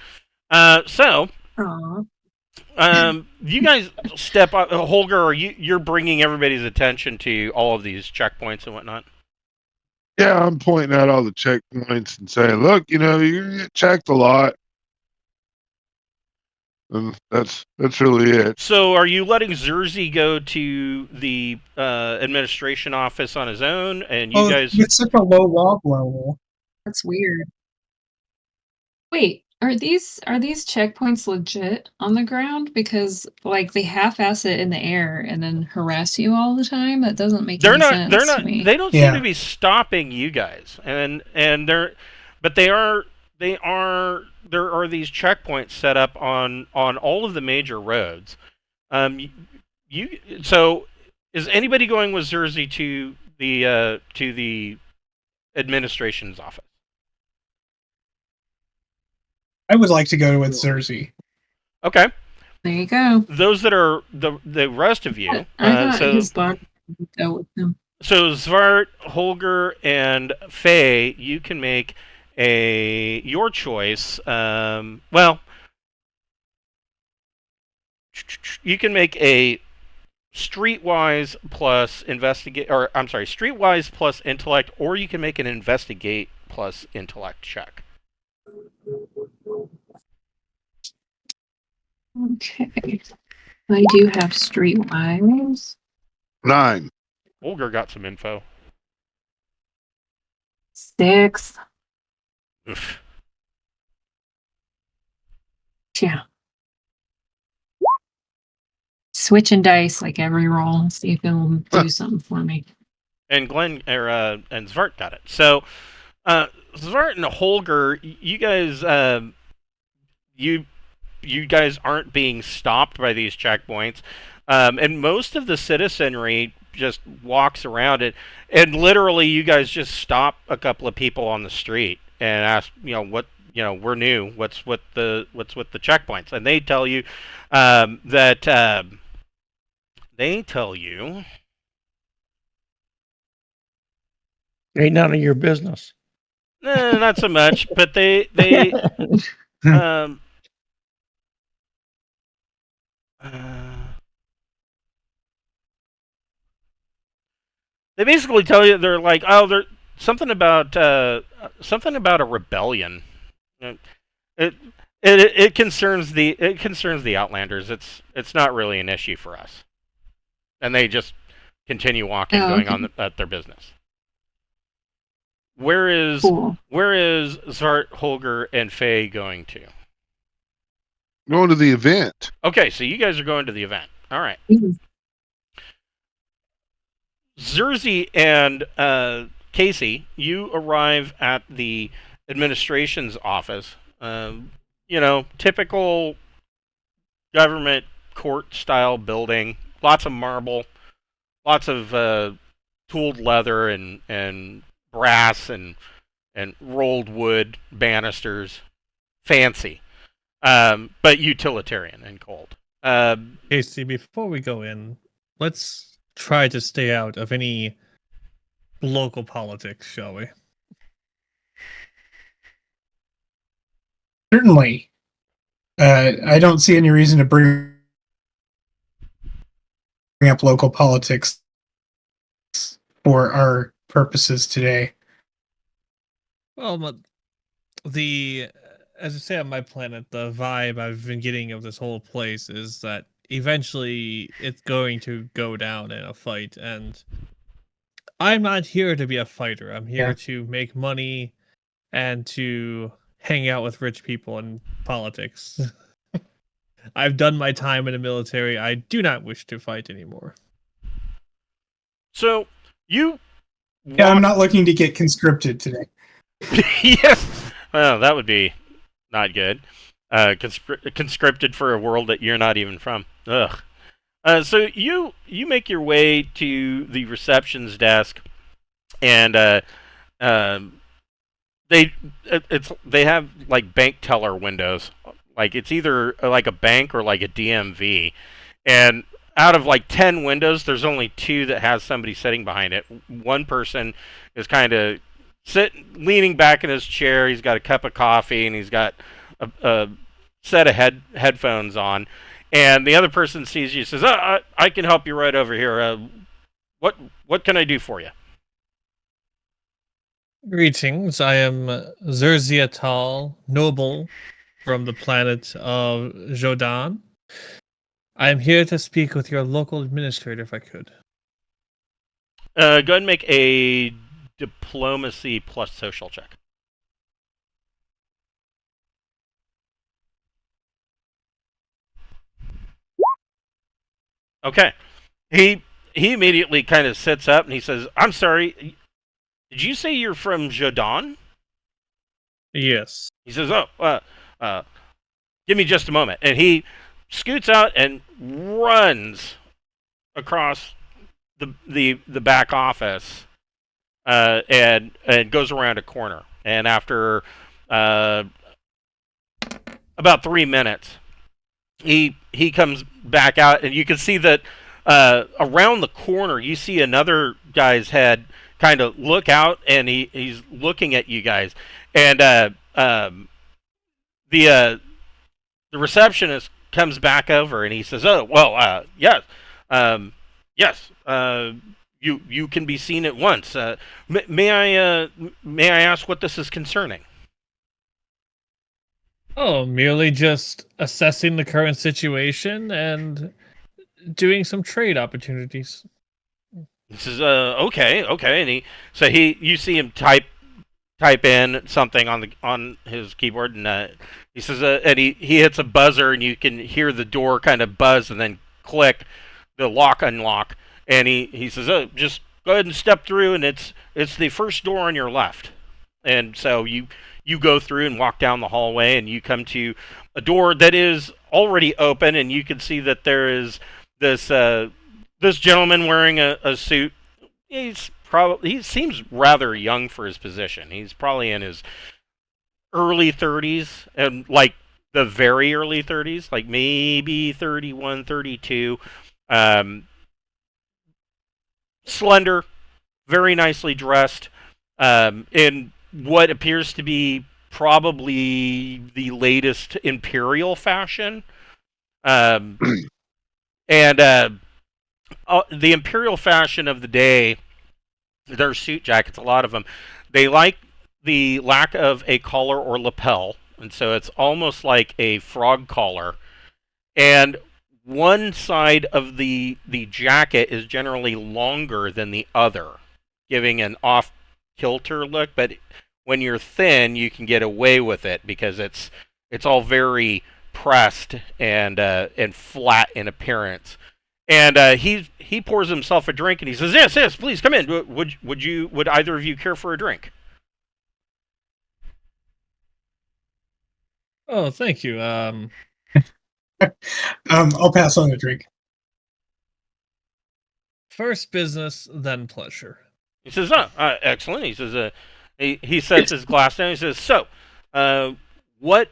Speaker 1: so
Speaker 4: Aw.
Speaker 1: you guys step up. Holger, you're bringing everybody's attention to all of these checkpoints and whatnot.
Speaker 2: Yeah, I'm pointing out all the checkpoints and saying, look, you know, you get checked a lot. And that's really it.
Speaker 1: So, are you letting Zerzy go to the administration office on his own, and you guys?
Speaker 6: It's such a low log level.
Speaker 4: That's weird. Wait, are these checkpoints legit on the ground? Because like they half-ass it in the air and then harass you all the time. That doesn't make
Speaker 1: They're
Speaker 4: any
Speaker 1: not.
Speaker 4: sense
Speaker 1: They're
Speaker 4: to
Speaker 1: not.
Speaker 4: me.
Speaker 1: They don't seem
Speaker 6: Yeah.
Speaker 1: to be stopping you guys, and but they are. There are these checkpoints set up on all of the major roads. So is anybody going with Zerzy to the administration's office?
Speaker 6: I would like to go with Zerzy.
Speaker 1: Okay.
Speaker 4: There you go.
Speaker 1: Those that are the rest of you.
Speaker 4: I thought his body would go with him.
Speaker 1: So Svart, Holger, and Faye, you can make your choice. Well, you can make a streetwise plus investigate, or I'm sorry, streetwise plus intellect, or you can make an investigate plus intellect check.
Speaker 4: Okay. I do have streetwise.
Speaker 2: 9.
Speaker 1: Holger got some info.
Speaker 4: 6.
Speaker 1: Oof.
Speaker 4: Yeah. Switching dice like every roll. See if it'll do something for me.
Speaker 1: And Glenn and Svart got it. So Svart and Holger, you guys you guys aren't being stopped by these checkpoints, and most of the citizenry just walks around it, and literally you guys just stop a couple of people on the street and ask, what, we're new, what's with the checkpoints, and they tell you that they tell you
Speaker 5: Ain't none of your business.
Speaker 1: not so much, but they they basically tell you, they're like, there's something about a rebellion. It concerns the Outlanders. It's not really an issue for us, and they just continue walking, going on at their business. Where is Zart, Holger, and Faye going to?
Speaker 2: Going to the event.
Speaker 1: Okay, so you guys are going to the event. All right. Zerzy and Casey, you arrive at the administration's office. Typical government court-style building. Lots of marble, lots of tooled leather and brass and rolled wood banisters. Fancy, but utilitarian and cold.
Speaker 3: Casey, before we go in, let's try to stay out of any local politics, shall we?
Speaker 6: Certainly. I don't see any reason to bring up local politics for our purposes today.
Speaker 3: Well, the as I say on my planet, the vibe I've been getting of this whole place is that eventually it's going to go down in a fight, and I'm not here to be a fighter. I'm here
Speaker 6: Yeah.
Speaker 3: to make money and to hang out with rich people in politics. I've done my time in the military. I do not wish to fight anymore.
Speaker 1: So you
Speaker 6: Yeah, I'm
Speaker 1: walk-
Speaker 6: not looking to get conscripted today.
Speaker 1: yes. Well, that would be not good. Conscripted for a world that you're not even from. Ugh. So you make your way to the reception's desk, and they have like bank teller windows. Like it's either like a bank or like a DMV, and out of like 10 windows, there's only 2 that has somebody sitting behind it. One person is kind of leaning back in his chair. He's got a cup of coffee and he's got a set of headphones on. And the other person sees you, says, I can help you right over here. What can I do for you?"
Speaker 3: Greetings, I am Zerziatal, noble from the planet of Jodan. I am here to speak with your local administrator if I could.
Speaker 1: Go ahead and make a diplomacy plus social check. Okay. He immediately kind of sits up and he says, "I'm sorry. Did you say you're from Jodan?"
Speaker 3: Yes.
Speaker 1: He says, give me just a moment." And he scoots out and runs across the back office and goes around a corner. And after about 3 minutes, he comes back out, and you can see that around the corner, you see another guy's head kind of look out, and he's looking at you guys. And the receptionist comes back over, and he says, "Oh, well, yes, yes, you can be seen at once. May I ask what this is concerning?"
Speaker 3: Oh, merely just assessing the current situation and doing some trade opportunities.
Speaker 1: He says, "Okay, okay," and you see him type in something on his keyboard, and he says, and he hits a buzzer, and you can hear the door kind of buzz and then click, the lock unlock, and he says, "Oh, just go ahead and step through, and it's the first door on your left." And so you go through and walk down the hallway, and you come to a door that is already open, and you can see that there is this gentleman wearing a suit. He seems rather young for his position. He's probably in his early 30s, and like the very early 30s, like maybe 31, 32. Slender, very nicely dressed, in what appears to be probably the latest imperial fashion. And the imperial fashion of the day, their suit jackets, a lot of them, they like the lack of a collar or lapel, and so it's almost like a frog collar. And one side of the jacket is generally longer than the other, giving an off kilter look. But when you're thin, you can get away with it because it's all very pressed and flat in appearance. And he pours himself a drink, and he says, "Yes, please come in. Would either of you care for a drink?"
Speaker 3: Oh, thank you.
Speaker 6: I'll pass on a drink.
Speaker 3: First business, then pleasure.
Speaker 1: He says, excellent." He says, he sets his glass down. He says, "So, what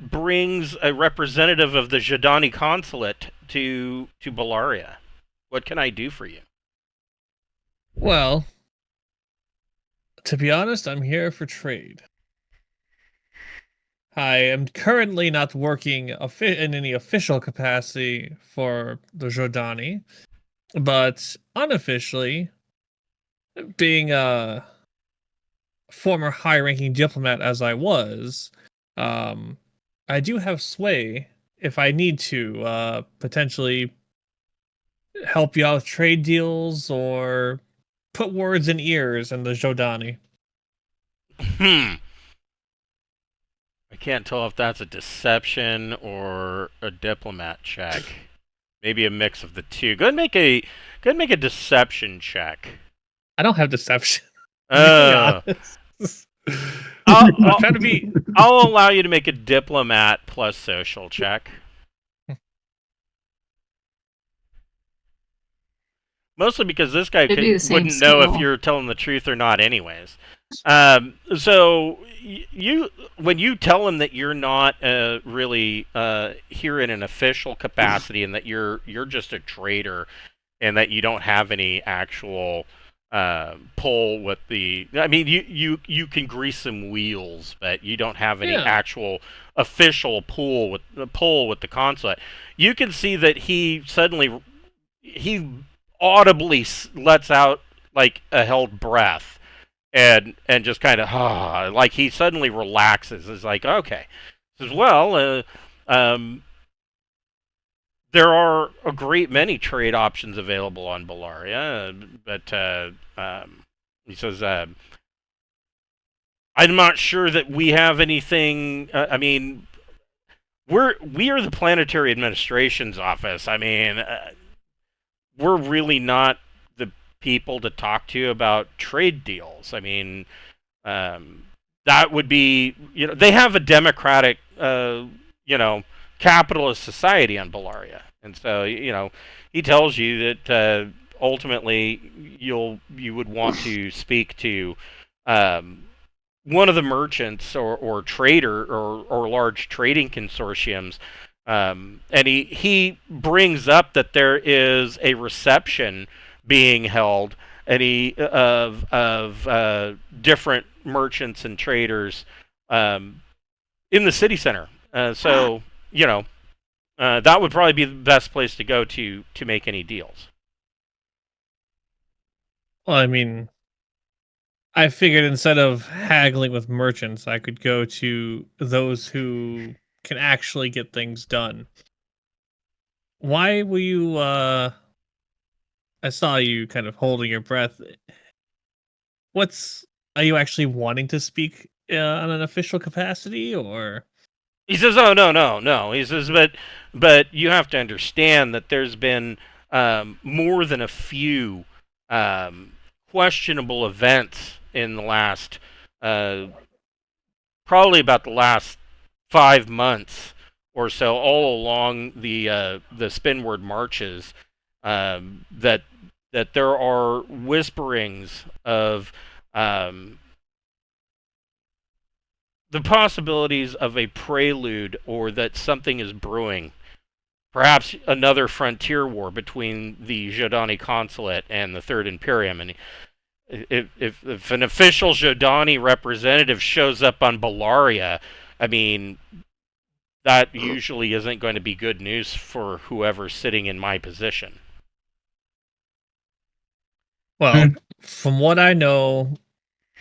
Speaker 1: brings a representative of the Jadani consulate to Bullaria? What can I do for you?"
Speaker 3: Well, to be honest, I'm here for trade. I am currently not working in any official capacity for the Jordani, but unofficially, being former high-ranking diplomat as I was, I do have sway if I need to potentially help you out with trade deals or put words in ears in the Jodani.
Speaker 1: I can't tell if that's a deception or a diplomat check. Maybe a mix of the two. Go ahead and make a deception check.
Speaker 3: I don't have deception.
Speaker 1: Oh.
Speaker 3: I'm trying to be.
Speaker 1: I'll allow you to make a diplomat plus social check. Mostly because this guy
Speaker 4: It'd be the same
Speaker 1: wouldn't know if
Speaker 4: skill.
Speaker 1: you're telling the truth or not anyways. So you when you tell him that you're not really here in an official capacity and that you're just a trader and that you don't have any actual pull with the... I mean, you can grease some wheels, but you don't have any actual official pull with the consulate. You can see that he audibly lets out like a held breath and just kind of like he suddenly relaxes. It's like, okay. Says, well, there are a great many trade options available on Bullaria, but he says, I'm not sure that we have anything. I mean, we are the Planetary Administration's office. I mean, we're really not the people to talk to about trade deals. I mean, that would be, they have a democratic, capitalist society on Bullaria. And so, he tells you that ultimately you would want to speak to one of the merchants or trader or large trading consortiums. And he brings up that there is a reception being held of different merchants and traders in the city center. So that would probably be the best place to go to make any deals.
Speaker 3: Well, I mean, I figured instead of haggling with merchants, I could go to those who can actually get things done. Why were you, I saw you kind of holding your breath. Are you actually wanting to speak on an official capacity, or?
Speaker 1: He says, oh, no. He says, but you have to understand that there's been more than a few questionable events in the last, probably about the last 5 months or so, all along the Spinward marches, that there are whisperings of the possibilities of a prelude, or that something is brewing. Perhaps another frontier war between the Jodani consulate and the Third Imperium. And if an official Jodani representative shows up on Bullaria, I mean, that usually isn't going to be good news for whoever's sitting in my position.
Speaker 3: Well, from what I know,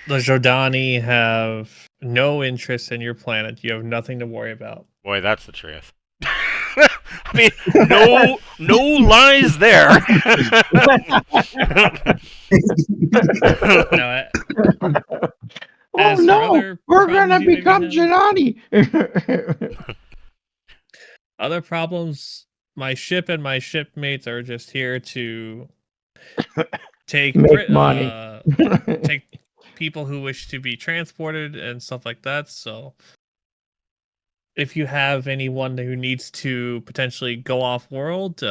Speaker 3: the Jordani have no interest in your planet. You have nothing to worry about.
Speaker 1: Boy, that's the truth. I mean, no lies there.
Speaker 5: Oh no, we're gonna become Janani.
Speaker 3: Other problems, my ship and my shipmates are just here to take
Speaker 5: money.
Speaker 3: take people who wish to be transported and stuff like that. So if you have anyone who needs to potentially go off world,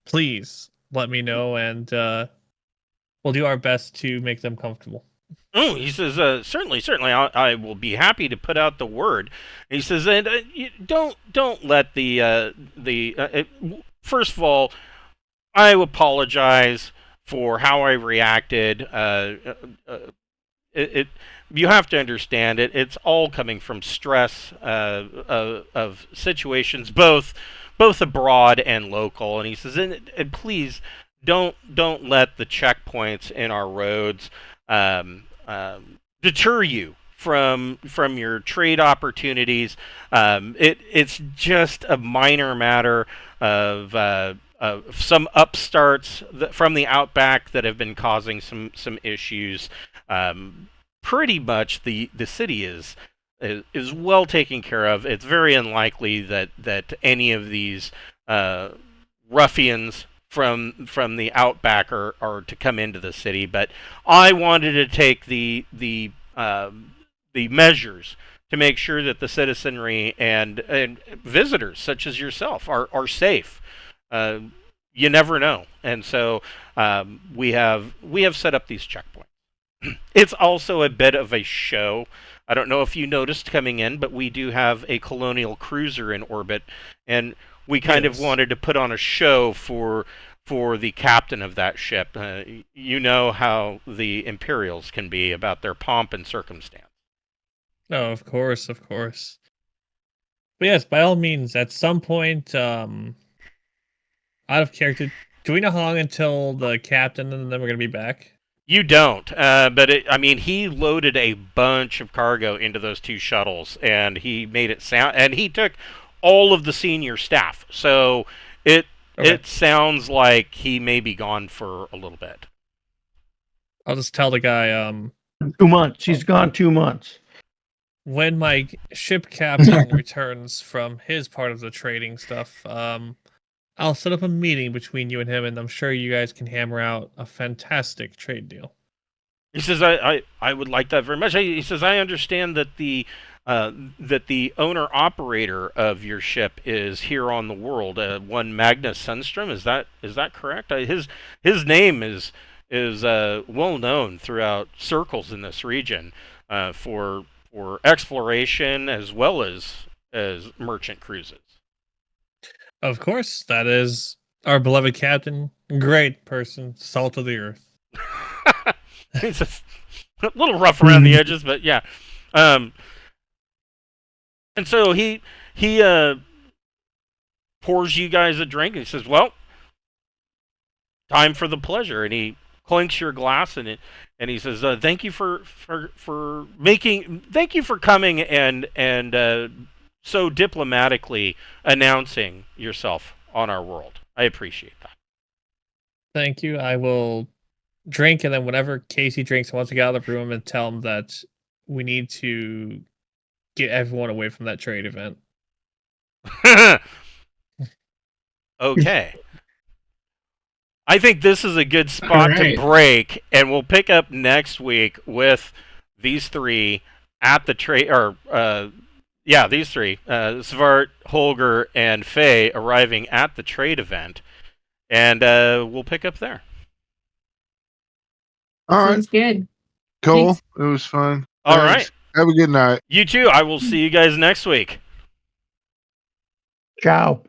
Speaker 3: please let me know, and we'll do our best to make them comfortable.
Speaker 1: Oh, he says, certainly, I will be happy to put out the word. He says, and don't let first of all, I apologize for how I reacted. You have to understand it. It's all coming from stress of situations, both abroad and local. And he says, and please don't let the checkpoints in our roads deter you from your trade opportunities. It's just a minor matter of some upstarts from the outback that have been causing some issues. Pretty much the city is well taken care of. It's very unlikely that any of these ruffians from the outback are to come into the city. But I wanted to take the measures to make sure that the citizenry and visitors such as yourself are safe. You never know, and so we have set up these checkpoints. It's also a bit of a show. I don't know if you noticed coming in, but we do have a colonial cruiser in orbit, and we kind of wanted to put on a show for the captain of that ship. You know how the Imperials can be about their pomp and circumstance.
Speaker 3: Oh, of course, of course. But yes, by all means, at some point, out of character, do we know how long until the captain and then we're going to be back?
Speaker 1: You don't, but he loaded a bunch of cargo into those 2 shuttles, and he made it sound, and he took all of the senior staff. So it sounds like he may be gone for a little bit.
Speaker 3: I'll just tell the guy,
Speaker 5: 2 months. He's gone 2 months.
Speaker 3: when my ship captain returns from his part of the trading stuff, I'll set up a meeting between you and him, and I'm sure you guys can hammer out a fantastic trade deal.
Speaker 1: He says, I would like that very much. He says, I understand that the owner-operator of your ship is here on the world, one Magnus Sundstrom. Is that correct? His name is well known throughout circles in this region for exploration as well as merchant cruises.
Speaker 3: Of course, that is our beloved captain. Great person, salt of the earth.
Speaker 1: He's a little rough around the edges, but yeah. And so he pours you guys a drink, and he says, "Well, time for the pleasure." And he clinks your glass, and he says, "Thank you for coming and so diplomatically announcing yourself on our world. I appreciate that."
Speaker 3: Thank you. I will drink, and then whenever Casey drinks, I want to get out of the room and tell him that we need to get everyone away from that trade event.
Speaker 1: Okay. I think this is a good spot to break, and we'll pick up next week with these three at the trade, these three, Svart, Holger, and Faye arriving at the trade event, and we'll pick up there.
Speaker 2: All right.
Speaker 4: Sounds good.
Speaker 2: Cool.
Speaker 4: Thanks.
Speaker 2: It was fun.
Speaker 1: All
Speaker 2: Thanks.
Speaker 1: right.
Speaker 2: Have a good night.
Speaker 1: You too. I will see you guys next week.
Speaker 5: Ciao.